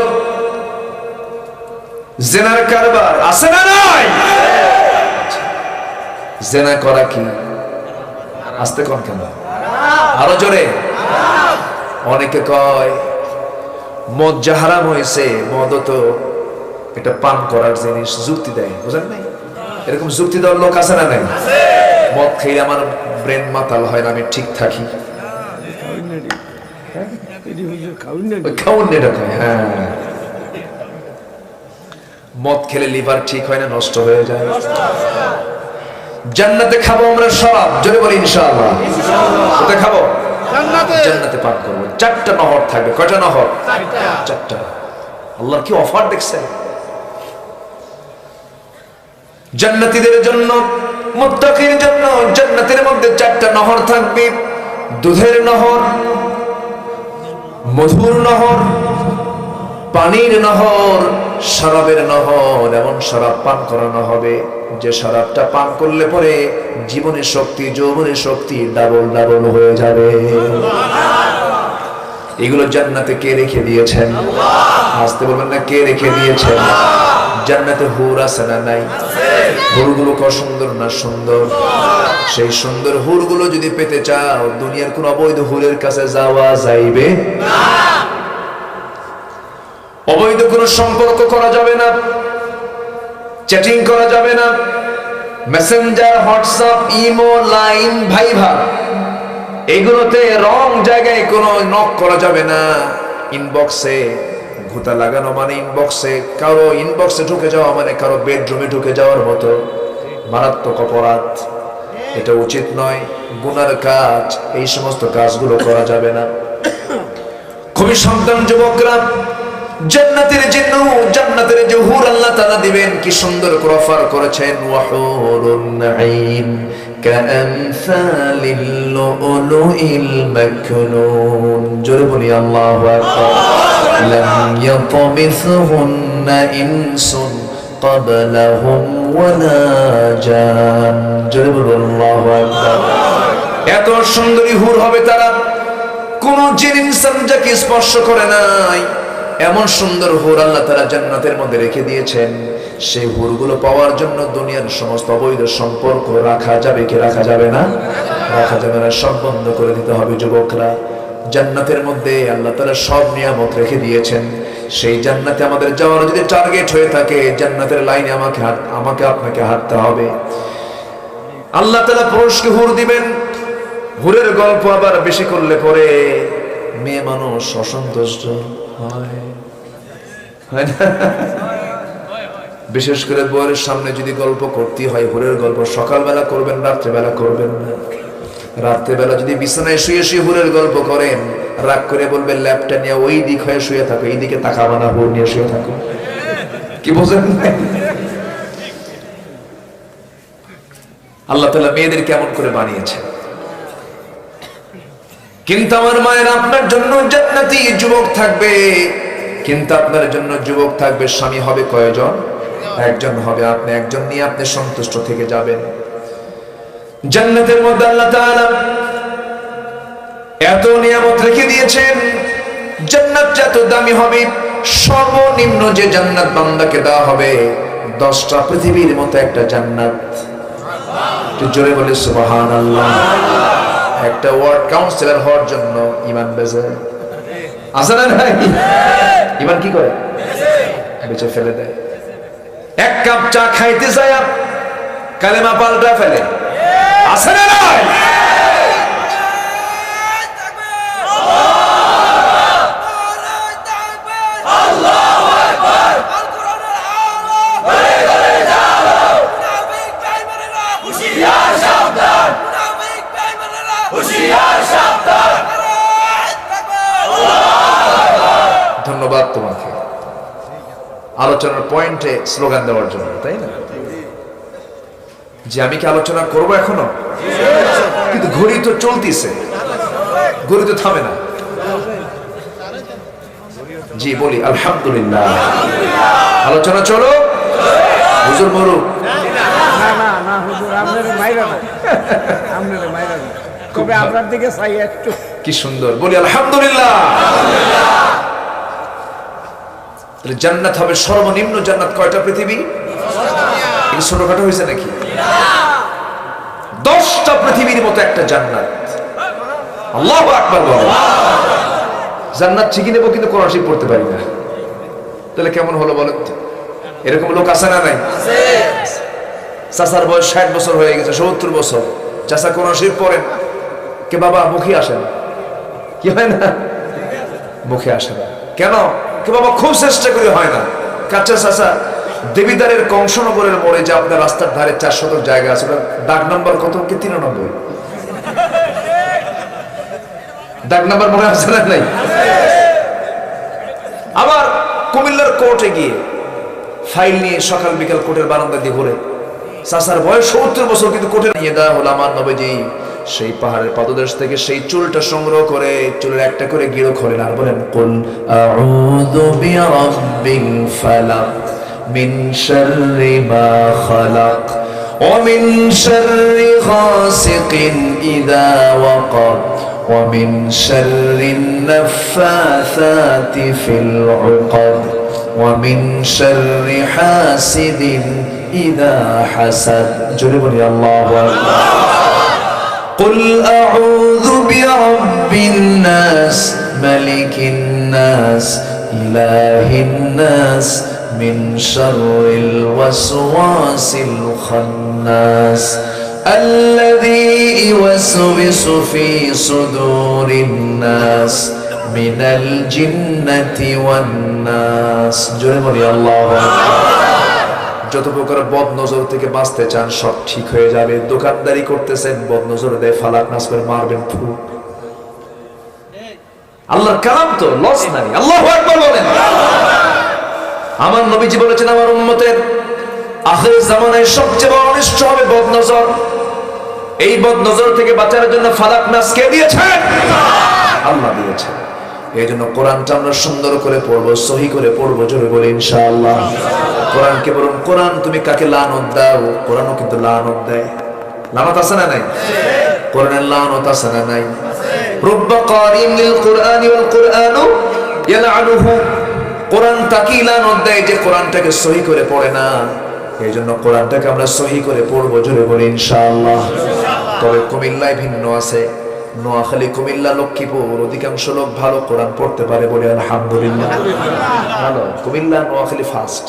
জেনার কারবার আছে না নাই? জেনা করা কি? আস্তে কোন কেন, আরো জোরে। অনেকে কয় মদ যা হারাম হয়েছে, মদ তো এটা পান করার জিনিস, যুক্তি দেয়, বুঝেন নাই? এরকম যুক্তি দেওয়ার লোক আছে না নাই? মদ খেয়ে আমার ব্রেন মাতাল হয় না, আমি ঠিক থাকি। হ্যাঁ, মদ খেলে লিভার ঠিক হয় না, নষ্ট হয়ে যায়। জান্নাতে খাবো আমরা সব, জোরে বলি ইনশাআল্লাহ। কোথায় খাবো? জান্নাতে পান করবো। 4টা নহর থাকবে। কয়টা নহর? 4টা। আল্লাহর কি অফার দেখছেন জান্নাতীদের জন্য, মুত্তাকির জন্য। জান্নাতের মধ্যে 4টা নহর থাকবে, দুধের নহর, মধুর নহর, পানির নহর, শরাবের নহর। এমন শরাব পান করানো হবে যে শরাবটা পান করলে পরে জীবনের শক্তি, যৌবনের শক্তি ডাবল ডাবল হয়ে যাবে। এগুলো জান্নাতে কে রেখে দিয়েছেন? আসতে বলবেন না, কে রেখে দিয়েছেন? জান্নাতে হুর আছে না নাই? হুরগুলো কত সুন্দর না সুন্দর। সেই সুন্দর হুরগুলো যদি পেতে চাও, দুনিয়ার কোন অবৈধ হুরের কাছে যাওয়া যাইবে না। অবৈধ কোনো সম্পর্ক করা যাবে না, চ্যাটিং করা যাবে না, মেসেঞ্জার, হোয়াটসঅ্যাপ, ইমো, লাইন, ভাইবার, এগুলোতে রং জায়গায় কোনো নক করা যাবে না। ইনবক্সে ঘুতা লাগানো মানে ইনবক্সে, কারো ইনবক্সে ঢুকে যাওয়া মানে কারো বেডরুমে ঢুকে যাওয়ার মতো মারাত্মক অপরাধ। এটা উচিত নয়, গুনার কাজ। এই সমস্ত কাজগুলো করা যাবে না। খুবই সাবধান যুবকরা। জান্নাতের জন্য, জান্নাতের যে হুর আল্লাহ তাআলা দিবেন, কি সুন্দর করে অফার করেছেন। ওয়াহুরুন আইন কাআমসালিল লুলুইল মাকনুন। জোরে বলি আল্লাহু আকবার। লাম ইয়াতমিসহুন্না ইনসুন ক্বাবলাহুম ওয়ালা জান। জোরে বলি আল্লাহু আকবার। এত সুন্দরী হুর হবে তারা, কোন জিন ইনসান যাকে স্পর্শ করে নাই। এমন সুন্দর হুর আল্লাহ তাআলা জান্নাতের মধ্যে রেখে দিয়েছেন। সেই হুরগুলো পাওয়ার জন্য দুনিয়ার সমস্ত অবৈধ সম্পর্ক রাখা যাবে কি রাখা যাবে না? রাখা যাবে না, সব বন্ধ করে দিতে হবে যুবকরা। জান্নাতের মধ্যে আল্লাহ তাআলা সব নিয়ামত রেখে দিয়েছেন। সেই জান্নাতে আমাদের যাওয়ার যদি টার্গেট হয়ে থাকে, জান্নাতের লাইনে আমাকে আপনাকে হাঁটতে হবে। আল্লাহ তাআলা পুরুষকে হুর দিবেন। হুরের গল্প আবার বেশি করলে পরে মেয়ে মানুষ অসন্তুষ্ট হয়, বিশেষ করে বউয়ের সামনে যদি গল্প করতে হয় হুরের গল্প, সকালবেলা করবেন, রাত্রেবেলা করবেন না। রাত্রেবেলা যদি বিছানায় শুয়ে শুয়ে হুরের গল্প করেন, রাগ করে বলবেন ল্যাপটা নিয়ে ওই দিক হয়ে শুয়ে থাকো, এই দিকে তাকাবা না, হুর নিয়ে শুয়ে থাকো। কি বোঝেন? আল্লাহ তাআলা মেয়েদের কেমন করে বানিয়েছে। কিন্তু আমার মায়ের, আপনার জন্য জান্নাতি যুবক থাকবে, কিন্তু আপনার জন্য যুবক থাকবে, স্বামী হবে কয়জন? একজন হবে। আপনি একজন নিয়ে আপনি সন্তুষ্ট থেকে যাবেন। জান্নাতের মধ্যে আল্লাহ তাআলা এত নিয়ামত রেখে দিয়েছেন। জান্নাত যত দামি হবে, সর্বনিম্ন যে জান্নাত বান্দাকে দেওয়া হবে 10টা পৃথিবীর মতো একটা জান্নাত। একটু জোরে বলে সুবহানাল্লাহ। একটা ওয়ার্ড কাউন্সিলর হওয়ার জন্য ইমান বেচে, আছে না নাই? ইমান কি করে? বেচে ফেলে দেয়। এক কাপ চা খাইতে যায় কালেমা পাল্টা ফেলে, আছে না নাই? ধন্যবাদ তোমাকে আলোচনার পয়েন্টে স্লোগান দেওয়ার জন্য, তাই না? যে আমি কি আলোচনা করব এখনো? কিন্তু ঘড়ি তো চলতিছে, ঘড়ি তো থামে না। জি বলি আলহামদুলিল্লাহ। আলোচনা চলো, হুজুর মরুক। না হুজুর, আপনাদের মাইরা না, আপনাদের মাইরা না, তবে আপনার দিকে চাই একটু। কি সুন্দর, বলি আলহামদুলিল্লাহ। তাহলে জান্নাত হবে সর্বনিম্ন জান্নাত কয়টা পৃথিবী? এটা ছোটখাটো হয়েছে নাকি? 10টা পৃথিবীর মতো একটা জান্নাত। আল্লাহু আকবার বলো। জান্নাত ঠিকই নেবো কিন্তু কোরআন শরীফ পড়তে পারি না, তাহলে কেমন হলো বলেন তো? এরকম লোক আছে না নাই? চাচার বয়স 60 বছর হয়ে গেছে, 70 বছর, চাচা কোরআন শরীফ পড়েন, কে বাবা মুখে আসেন, কি হয় না? মুখে আসে না কেন? কে বাবা খুব চেষ্টা করে হয় না। কাচ্চা চাচা দেবিদারের কংসনগরের মোড়ে যে আপনার রাস্তার ধারে 4 শতক জায়গা আছে, ওটা দাগ নাম্বার কত? কি 93? দাগ নাম্বার মনে আছে না? নাই। আবার কুমিল্লার কোর্টে গিয়ে ফাইল নিয়ে সকাল বিকাল কোর্টের বারান্দা দিয়ে ঘুরে, চাচার বয়স 70 বছর, কিন্তু কোর্টে নিয়ে দেওয়া হলো আমার নবীজি সেই পাহাড়ের পাদদেশ থেকে সেই চুলটা সংগ্রহ করে চুলের একটা করে গিরো খোলেন আর বলেন, কুল আউযু বিরাব্বিল ফালাক মিন শাররি মা খালাক ওয়া মিন শাররি গাসিকিন ইযা ওয়াকাব ওয়া মিন শাররিন নাফাসাতি ফিল উকাদ ওয়া মিন শাররি হাসিদিন ইযা হাসাদ। জোরে বলি আল্লাহু আকবার। قل أعوذ برب الناس ملك الناس إله الناس من شر الوسواس الخناس الذي يوسوس في صدور الناس من الجنة والناس. جل الله أكبر. যত প্রকার বদ নজর থেকে বাঁচতে চান সব ঠিক হয়ে যাবে। দোকানদারি করতেছেন, বদ নজর দেয়, ফালাক নাস করে মারবেন, ফু। আল্লাহর কালাম তো লস নাই। আল্লাহু আকবার বলেন। আমার নবীজি বলেছেন, আমার উম্মতের আখির জামানায় সবচেয়ে বড় অনিষ্ট হবে বদ নজর। এই বদ নজর থেকে বাঁচার জন্য ফালাক নাস কে দিয়েছেন? আল্লাহ দিয়েছেন। এই জন্য কোরআনটা আমরা সুন্দর করে পড়বো, সহি করে পড়বো, জোরে বলে ইনশাআল্লাহ। কোরআনকে বলুন, কোরআন তুমি কাকে লানত দাও, কোরআনও কিন্তু লানত দেয়। লানত আছে না নাই? কোরআনের লানত আছে না নাই? রুব্বা কারিম লিল কুরআনি ওয়াল কুরআনু ইয়ালআনুহু। কোরআন তাকে লানত দেয় যে কোরআনটাকে সহি করে পড়ে না। এই জন্য কোরআনটাকে আমরা সহি করে পড়বো, জোরে বলে ইনশাআল্লাহ। তবে কুমিল্লায় ভিন্ন আছে, নোয়াখালী, কুমিল্লা, লক্ষ্মীপুর অধিকাংশ লোক ভালো কোরআন পড়তে পারে বলে আলহামদুলিল্লাহ। ভালো কুমিল্লা, নোয়াখালী ফার্স্ট,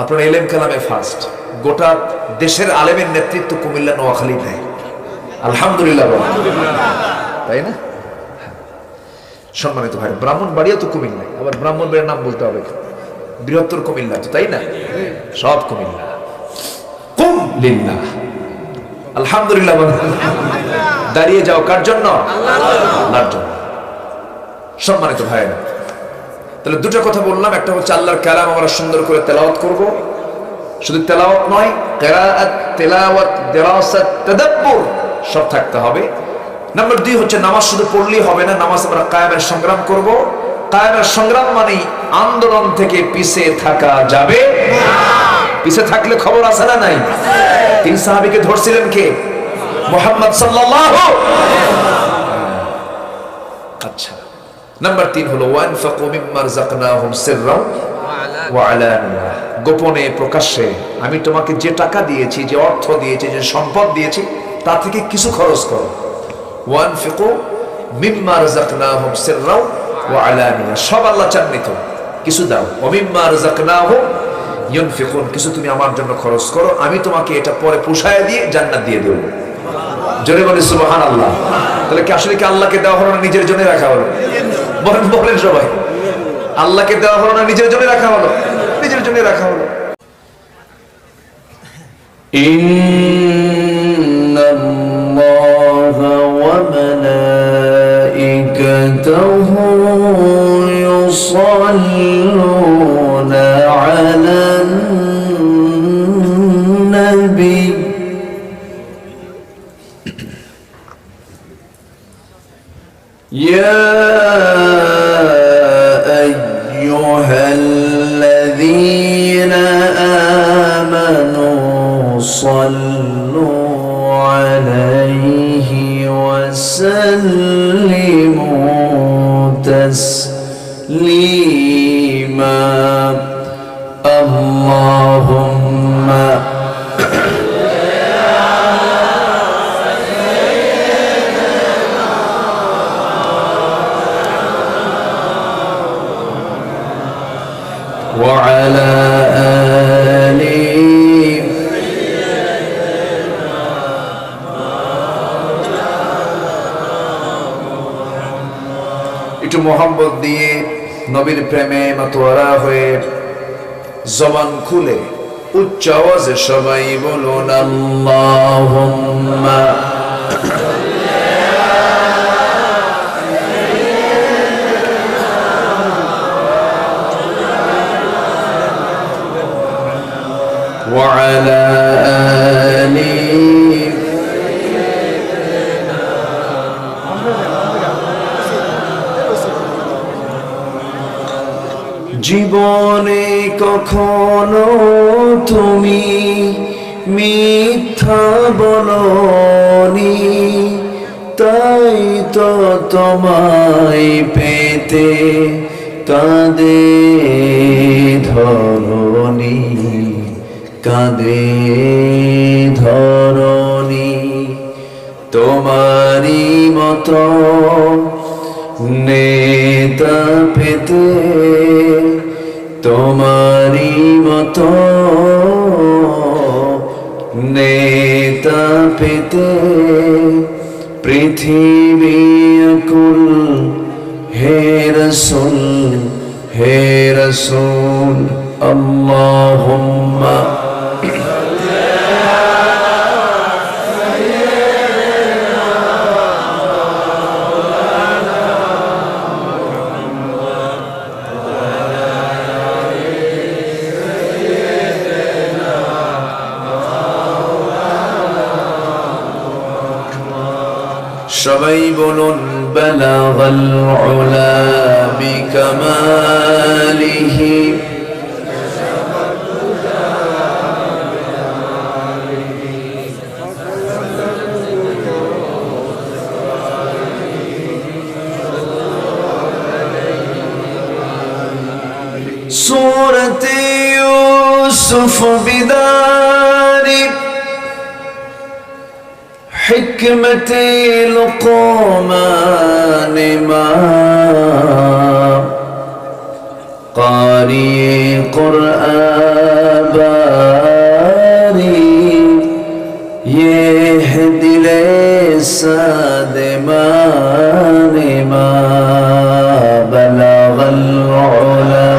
আপনার এলেম কালামে ফার্স্ট। গোটা দেশের আলেমের নেতৃত্ব কুমিল্লা, নোয়াখালী নেয়, আলহামদুলিল্লাহ, তাই না? সম্মানিত ভাই, ব্রাহ্মণবাড়িয়া তো কুমিল্লা, আবার ব্রাহ্মণবাড়ির নাম বলতে হবে, বৃহত্তর কুমিল্লা তো, তাই না? সব কুমিল্লা। কুম লিল্লাহ, আলহামদুলিল্লাহ। দাঁড়িয়ে যাও কার জন্য? আল্লাহর জন্য। সম্মানিত ভাইরা, তাহলে দুটো কথা বললাম, একটা হচ্ছে আল্লাহর কালাম আমরা সুন্দর করে তেলাওয়াত করব, শুধু তেলাওয়াত নয়, কিরাআত, তেলাওয়াত, দিরাসাত, তাদাব্বুর সব থাকতে হবে। নাম্বার 2 হচ্ছে নামাজ শুধু পড়লেই হবে না, নামাজ আমরা কায়েমের সংগ্রাম করব। কায়েমের সংগ্রাম মানে আন্দোলন থেকে পিছে থাকা যাবে না। পিছে থাকলে খবর আছে না নাই? 3 সাহাবীকে ধরছিলেন কে? মুহাম্মদ সাল্লাল্লাহু। আচ্ছা, নাম্বার 3 হলো ওয়ানফাকু মিম্মা রাযাকনাহুম সিররাও ওয়া আলানিয়া। গোপনে প্রকাশ্যে আমি তোমাকে যে টাকা দিয়েছি, যে অর্থ দিয়েছি, যে সম্পদ দিয়েছি, তা থেকে কিছু খরচ করো। ওয়ানফিকু মিম্মা রাযাকনাহুম সিররাও ওয়া আলানিয়া, সব আল্লাহ চাননি তো, কিছু দাও। ওয়া মিম্মা রাযাকনাহুম ইউনফিকুন, কিছু তুমি আমার জন্য খরচ করো, আমি তোমাকে এটা পরে পুষায় দিয়ে জান্নাত দিয়ে দেব। জোরে বলি সুবহানাল্লাহ। তাহলে কি আসলে কি আল্লাহকে দেওয়া হলো না নিজের জন্য রাখা হলো? বলেন বলেন সবাই, আল্লাহকে দেওয়া হলো না নিজের জন্য রাখা হলো? নিজের জন্য রাখা হলো। ইন্নাল্লাহা ওয়া মালাইকাতাহু يصلون على النبي يا أيها الذين آمنوا صلوا عليه وسلموا تسليما اللهم وعلى آله একটু মোহাম্মত দিয়ে নবীর প্রেমে মাতোয়ারা হয়ে জবান খুলে উচ্চ আওয়াজে সবাই বলুন আল্লাহুম্মা وعلى آله জীবনে কখনো তুমি মিথ্যা বলনি তাই তো তোমায় পেতে কাঁদে ধরণী কাঁদে ধরণী তোমারি মতো নেতা পেতে তোমারি মতো নেতা পেতে পৃথিবী আকুল হে রসূল আল্লাহুম্মা সবাই বলুন বালাগাল উলা বিকামালিহি সূরাত ইউসুফ বিদারি حكمة لقمان ما قارئ قرآن باري يهدي لساد مان ما بلغ العلا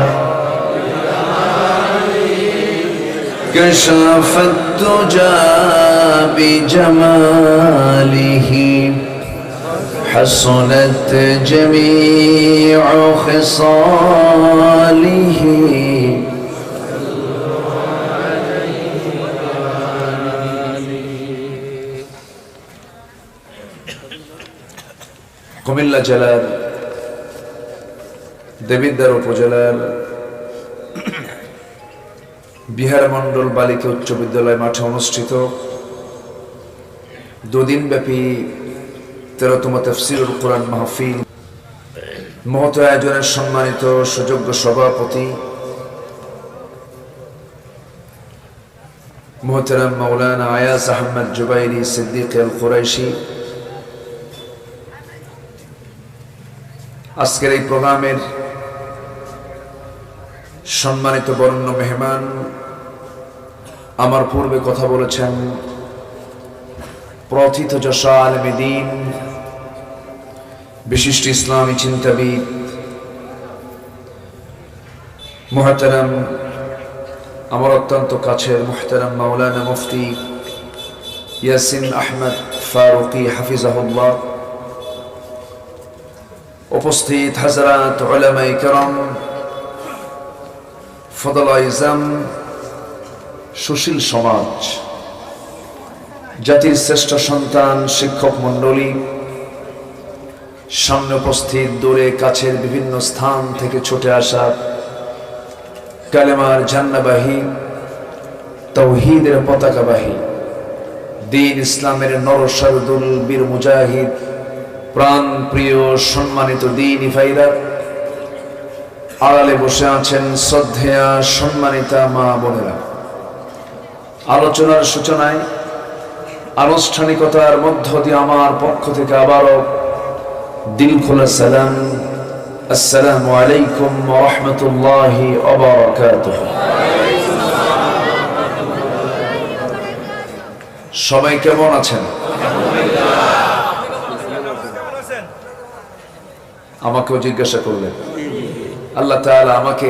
كشف الدجى بجماله حسنت جميع خصاله কুমিল্লা জেলার দেবিদ্বার উপজেলার বিহার মন্ডল বালিকা উচ্চ বিদ্যালয় মাঠে অনুষ্ঠিত দুদিন ব্যাপী 13তম তাফসীরুল কোরআন মাহফিল মহত আয়োজনের সম্মানিত সুযোগ্য সভাপতি মোহতারাম মাওলানা আয়াজ আহমদ জুবাইরি সিদ্দিক আল কুরাইশি, আজকের এই প্রোগ্রামের সম্মানিত বরেণ্য মেহমান, আমার পূর্বে কথা বলেছেন প্রথিত যশা আলেমে দ্বীন, বিশিষ্ট ইসলামী চিন্তাবিদ মুহতারাম, আমার অত্যন্ত কাছের মুহতারাম মাওলানা মুফতি ইয়াসিন আহমদ ফারুকি হাফিজাহুল্লাহ, উপস্থিত হযরত উলামায়ে কেরাম, ফদলায়ে ইজম, সুশীল সমাজ, জাতির শ্রেষ্ঠ সন্তান, শিক্ষক মণ্ডলী, সামনে উপস্থিত, দূরে কাছের বিভিন্ন স্থান থেকে ছুটে আসা কালেমার ঝান্ডাবাহী, তাওহীদের পতাকাবাহী, দ্বীন ইসলামের নরসারদুল বীর মুজাহিদ, প্রাণ প্রিয় সম্মানিত দ্বীনী ভাইরা, আড়ালে বসে আছেন শ্রদ্ধেয়া সম্মানিতা মা বোনেরা, আলোচনার সূচনায় আনুষ্ঠানিকতার মধ্য দিয়ে আমার পক্ষ থেকে আবারও দিল খোলা সালাম, আসসালামু আলাইকুম ওয়া রাহমাতুল্লাহি ওয়া বারাকাতুহু। সবাই কেমন আছেন? আমাকেও জিজ্ঞাসা করলেন। আল্লাহ তাআলা আমাকে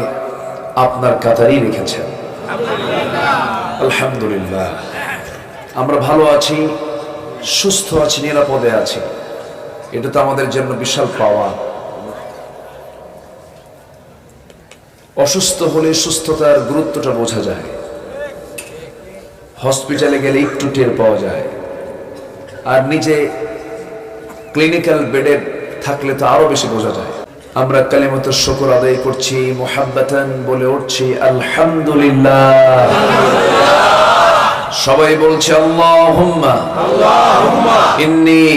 আপনার কাতারেই রেখেছেন, আলহামদুলিল্লাহ। আমরা ভালো আছি, সুস্থ আছি, নিরাপদে আছি, এটা তো আমাদের জন্য বিশাল পাওয়া। অসুস্থ হলে সুস্থতার গুরুত্বটা বোঝা যায়, হসপিটালে গেলে একটু টের পাওয়া যায়, আর নিজে ক্লিনিক্যাল বেডে থাকলে তো আরো বেশি বোঝা যায়। আমরা কালিমাতুশ শুকর আদায় করছি, মুহাব্বাতান বলে উঠছি আলহামদুলিল্লাহ। সবাই বলছে আল্লাহুম্মা ইন্নী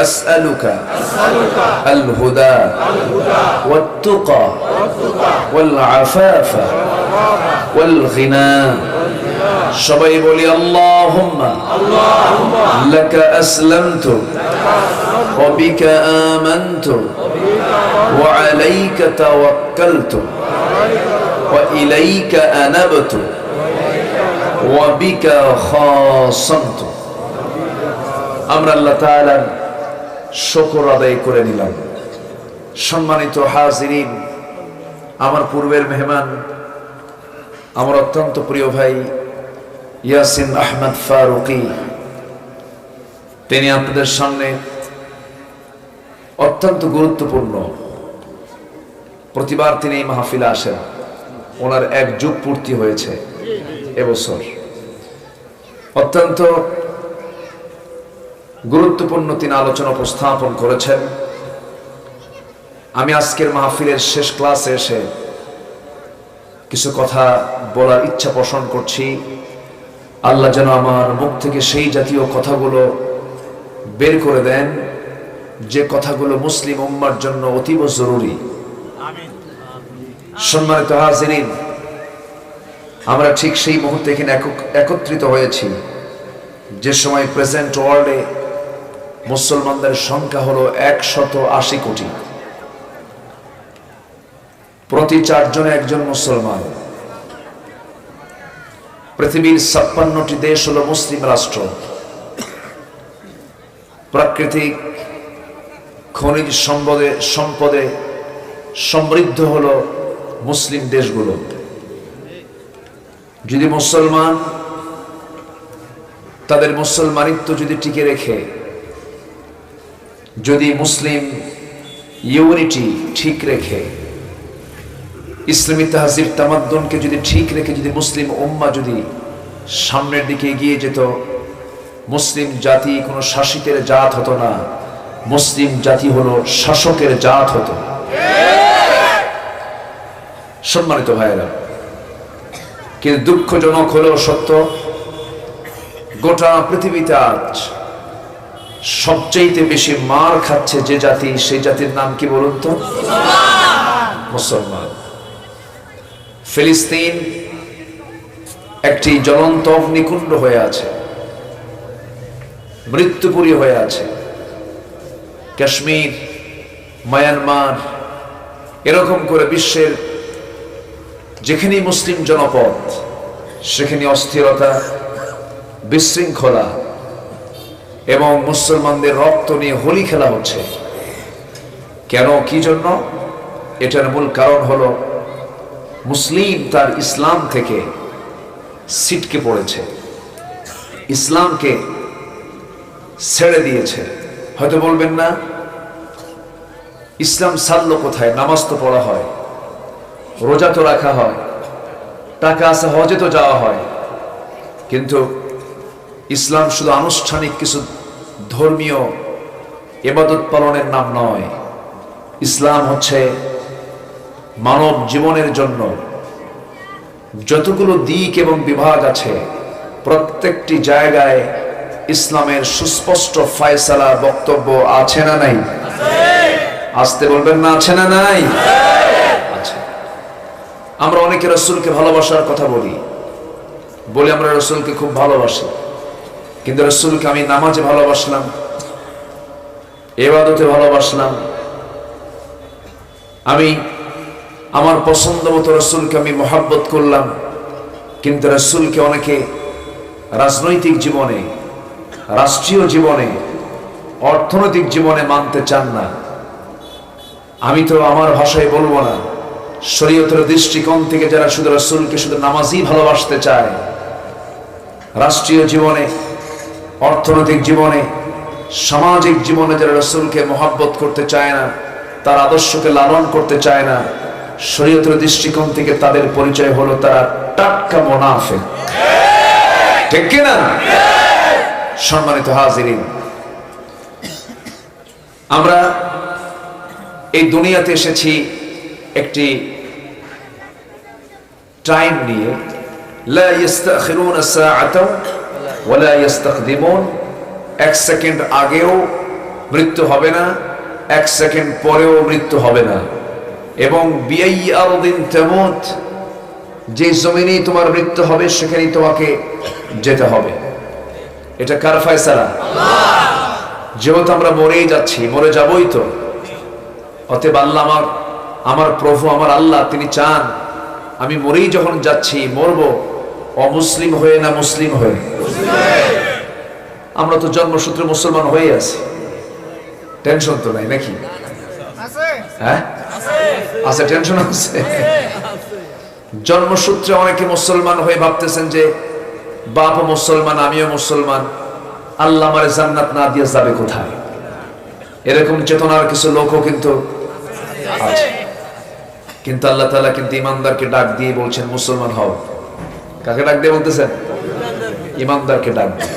আসআলুকা আল হুদা ওয়াত তুকা ওয়াল আফাফা ওয়াল গিনা। সবাই বলি আল্লাহুম্মা লাকা আসলামতু ওয়া বিকা আমানতু ওয়া আলাইকা তাওয়াক্কালতু ওয়া ইলাইকা আনাবতু ওয়া বিকা খাসামতু। আমরা আল্লাহ তাআলার শুকর আদায় করে নিলাম। সম্মানিত হাজিরিন, আমার পূর্বের মেহমান, আমার অত্যন্ত প্রিয় ভাই ইয়াসিন আহমদ ফারুকী, তিনি আপনাদের সামনে অত্যন্ত গুরুত্বপূর্ণ, প্রতিবার তিনি এই মাহফিলে আসেন, ওনার এক যুগ পূর্তি হয়েছে এবছর। অত্যন্ত গুরুত্বপূর্ণ তিনি আলোচনা উপস্থাপন করেছেন। আমি আজকের মাহফিলের শেষ ক্লাসে এসে কিছু কথা বলার ইচ্ছা পোষণ করছি। আল্লাহ যেন আমার মুখ থেকে সেই জাতীয় কথাগুলো বের করে দেন যে কথাগুলো মুসলিম উম্মার জন্য অতীব জরুরি। সম্মানিত হাজিরিন, আমরা ঠিক সেই মুহূর্তে এখানে একত্রিত হয়েছি যে সময় প্রেজেন্ট ওয়ার্ল্ডে মুসলমানদের সংখ্যা হলো 180 কোটি। প্রতি 4 জনে একজন মুসলমান। পৃথিবীর 56টি দেশ হলো মুসলিম রাষ্ট্র। প্রাকৃতিক খনিজ সম্পদে সমৃদ্ধ হলো মুসলিম দেশগুলো। যদি মুসলমান তাদের মুসলমানিত্ব যদি টিকে রেখে, যদি মুসলিম ইউনিটি ঠিক রেখে, ইসলামী তাহজিব তামাদ্দুনকে যদি ঠিক রেখে, যদি মুসলিম উম্মাহ যদি সামনের দিকে এগিয়ে যেত, মুসলিম জাতি কোনো শাসিতের জাত হতো না, মুসলিম জাতি হলো শাসকের জাত হতো। সম্মানিত ভাইয়েরা, কিন্তু দুঃখজনক হলেও সত্য, গোটা পৃথিবীতে আজ সবচেয়ে বেশি মার খাচ্ছে যে জাতি, সেই জাতির নাম কি বলুন তো? মুসলমান। ফিলিস্তিন একটি জ্বলন্ত অগ্নিকুণ্ড হয়ে আছে, মৃত্যুপুরী হয়ে আছে। কাশ্মীর, মায়ানমার, এরকম করে বিশ্বের যেখানেই মুসলিম জনপদ, সেখানে অস্থিরতা, বিশৃঙ্খলা এবং মুসলমানদের রক্ত নিয়ে হোলি খেলা হচ্ছে। কেন, কি জন্য? এটার মূল কারণ হলো মুসলিম তার ইসলাম থেকে ছিটকে পড়েছে, ইসলামকে ছেড়ে দিয়েছে। হয়তো বলবেন না ইসলাম ছাড়লো কোথায়? নামাজ তো পড়া হয়, রোজা তো রাখা হয়, টাকা আছে, হজে তো যাওয়া হয়, কিন্তু ইসলাম শুধু আনুষ্ঠানিক কিছু ধর্মীয় ইবাদত পালনের নাম নয়। ইসলাম হচ্ছে মানব জীবনের জন্য যতগুলো দিক এবং বিভাগ আছে প্রত্যেকটি জায়গায় ইসলামের সুস্পষ্ট ফয়সালা বক্তব্য আছে না নাই? আসতে বলবেন না, আছে না নাই? আছে। আমরা অনেকে রাসূলকে ভালোবাসার কথা বলি আমরা রাসূলকে খুব ভালোবাসি, কিন্তু রাসূলকে আমি নামাজে ভালোবাসলাম, ইবাদতে ভালোবাসলাম, আমি আমার পছন্দ মতো রাসূলকে আমি মহব্বত করলাম, কিন্তু রাসূলকে অনেকে রাজনৈতিক জীবনে, রাষ্ট্রীয় জীবনে, অর্থনৈতিক জীবনে মানতে চান না। আমি তো আমার ভাষায় বলবো না, শরীয়তের দৃষ্টিকোণ থেকে যারা শুধু রাসূলকে শুধু নামাজই ভালোবাসতে চায়, রাষ্ট্রীয় জীবনে, অর্থনৈতিক জীবনে, সামাজিক জীবনে যারা রাসূলকে মহব্বত করতে চায় না, তার আদর্শকে লালন করতে চায় না, শরীয়তের দৃষ্টিকোণ থেকে তাদের পরিচয় হলো তারা টাটকা মুনাফিক। ঠিক কি না? সম্মানিত হাজিরিন, আমরা এই দুনিয়াতে এসেছি একটি টাইম নিয়ে। লা ইস্তাখিরুনা সাআতাও ওয়া লা ইস্তাকদিমুন। এক সেকেন্ড আগেও মৃত্যু হবে না, এক সেকেন্ড পরেও মৃত্যু হবে না। এবং বিআই আরদিন তামুত, যে জমিনেই তোমার মৃত্যু হবে সেখানেই তোমাকে যেতে হবে। এটা কার ফয়সালা? যেহেতু আমরা মরেই যাচ্ছি, মরে যাবই তো, অতএব আল্লাহ আমার প্রভু, আমার আল্লাহ, তিনি চান আমি মরেই যখন যাচ্ছি, মরবো অমুসলিম হয়ে না মুসলিম হয়ে? আমরা তো জন্মসূত্রে মুসলমান হয়ে আছি, টেনশন তো নাই নাকি? হ্যাঁ আছে, টেনশন আছে। জন্মসূত্রে অনেকে মুসলমান হয়ে ভাবতেছেন যে বাপও মুসলমান, আমিও মুসলমান, আল্লাহ আমারে জান্নাত না দিয়ে যাবে কোথায়? এরকম চেতনার কিছু লোকও কিন্তু আছে। কিন্তু আল্লাহ তাআলা কিন্তু ইমানদারকে ডাক দিয়ে বলছেন মুসলমান হও। কাকে ডাক দিয়ে বলতেছেন? ইমানদারকে ডাক দিয়ে।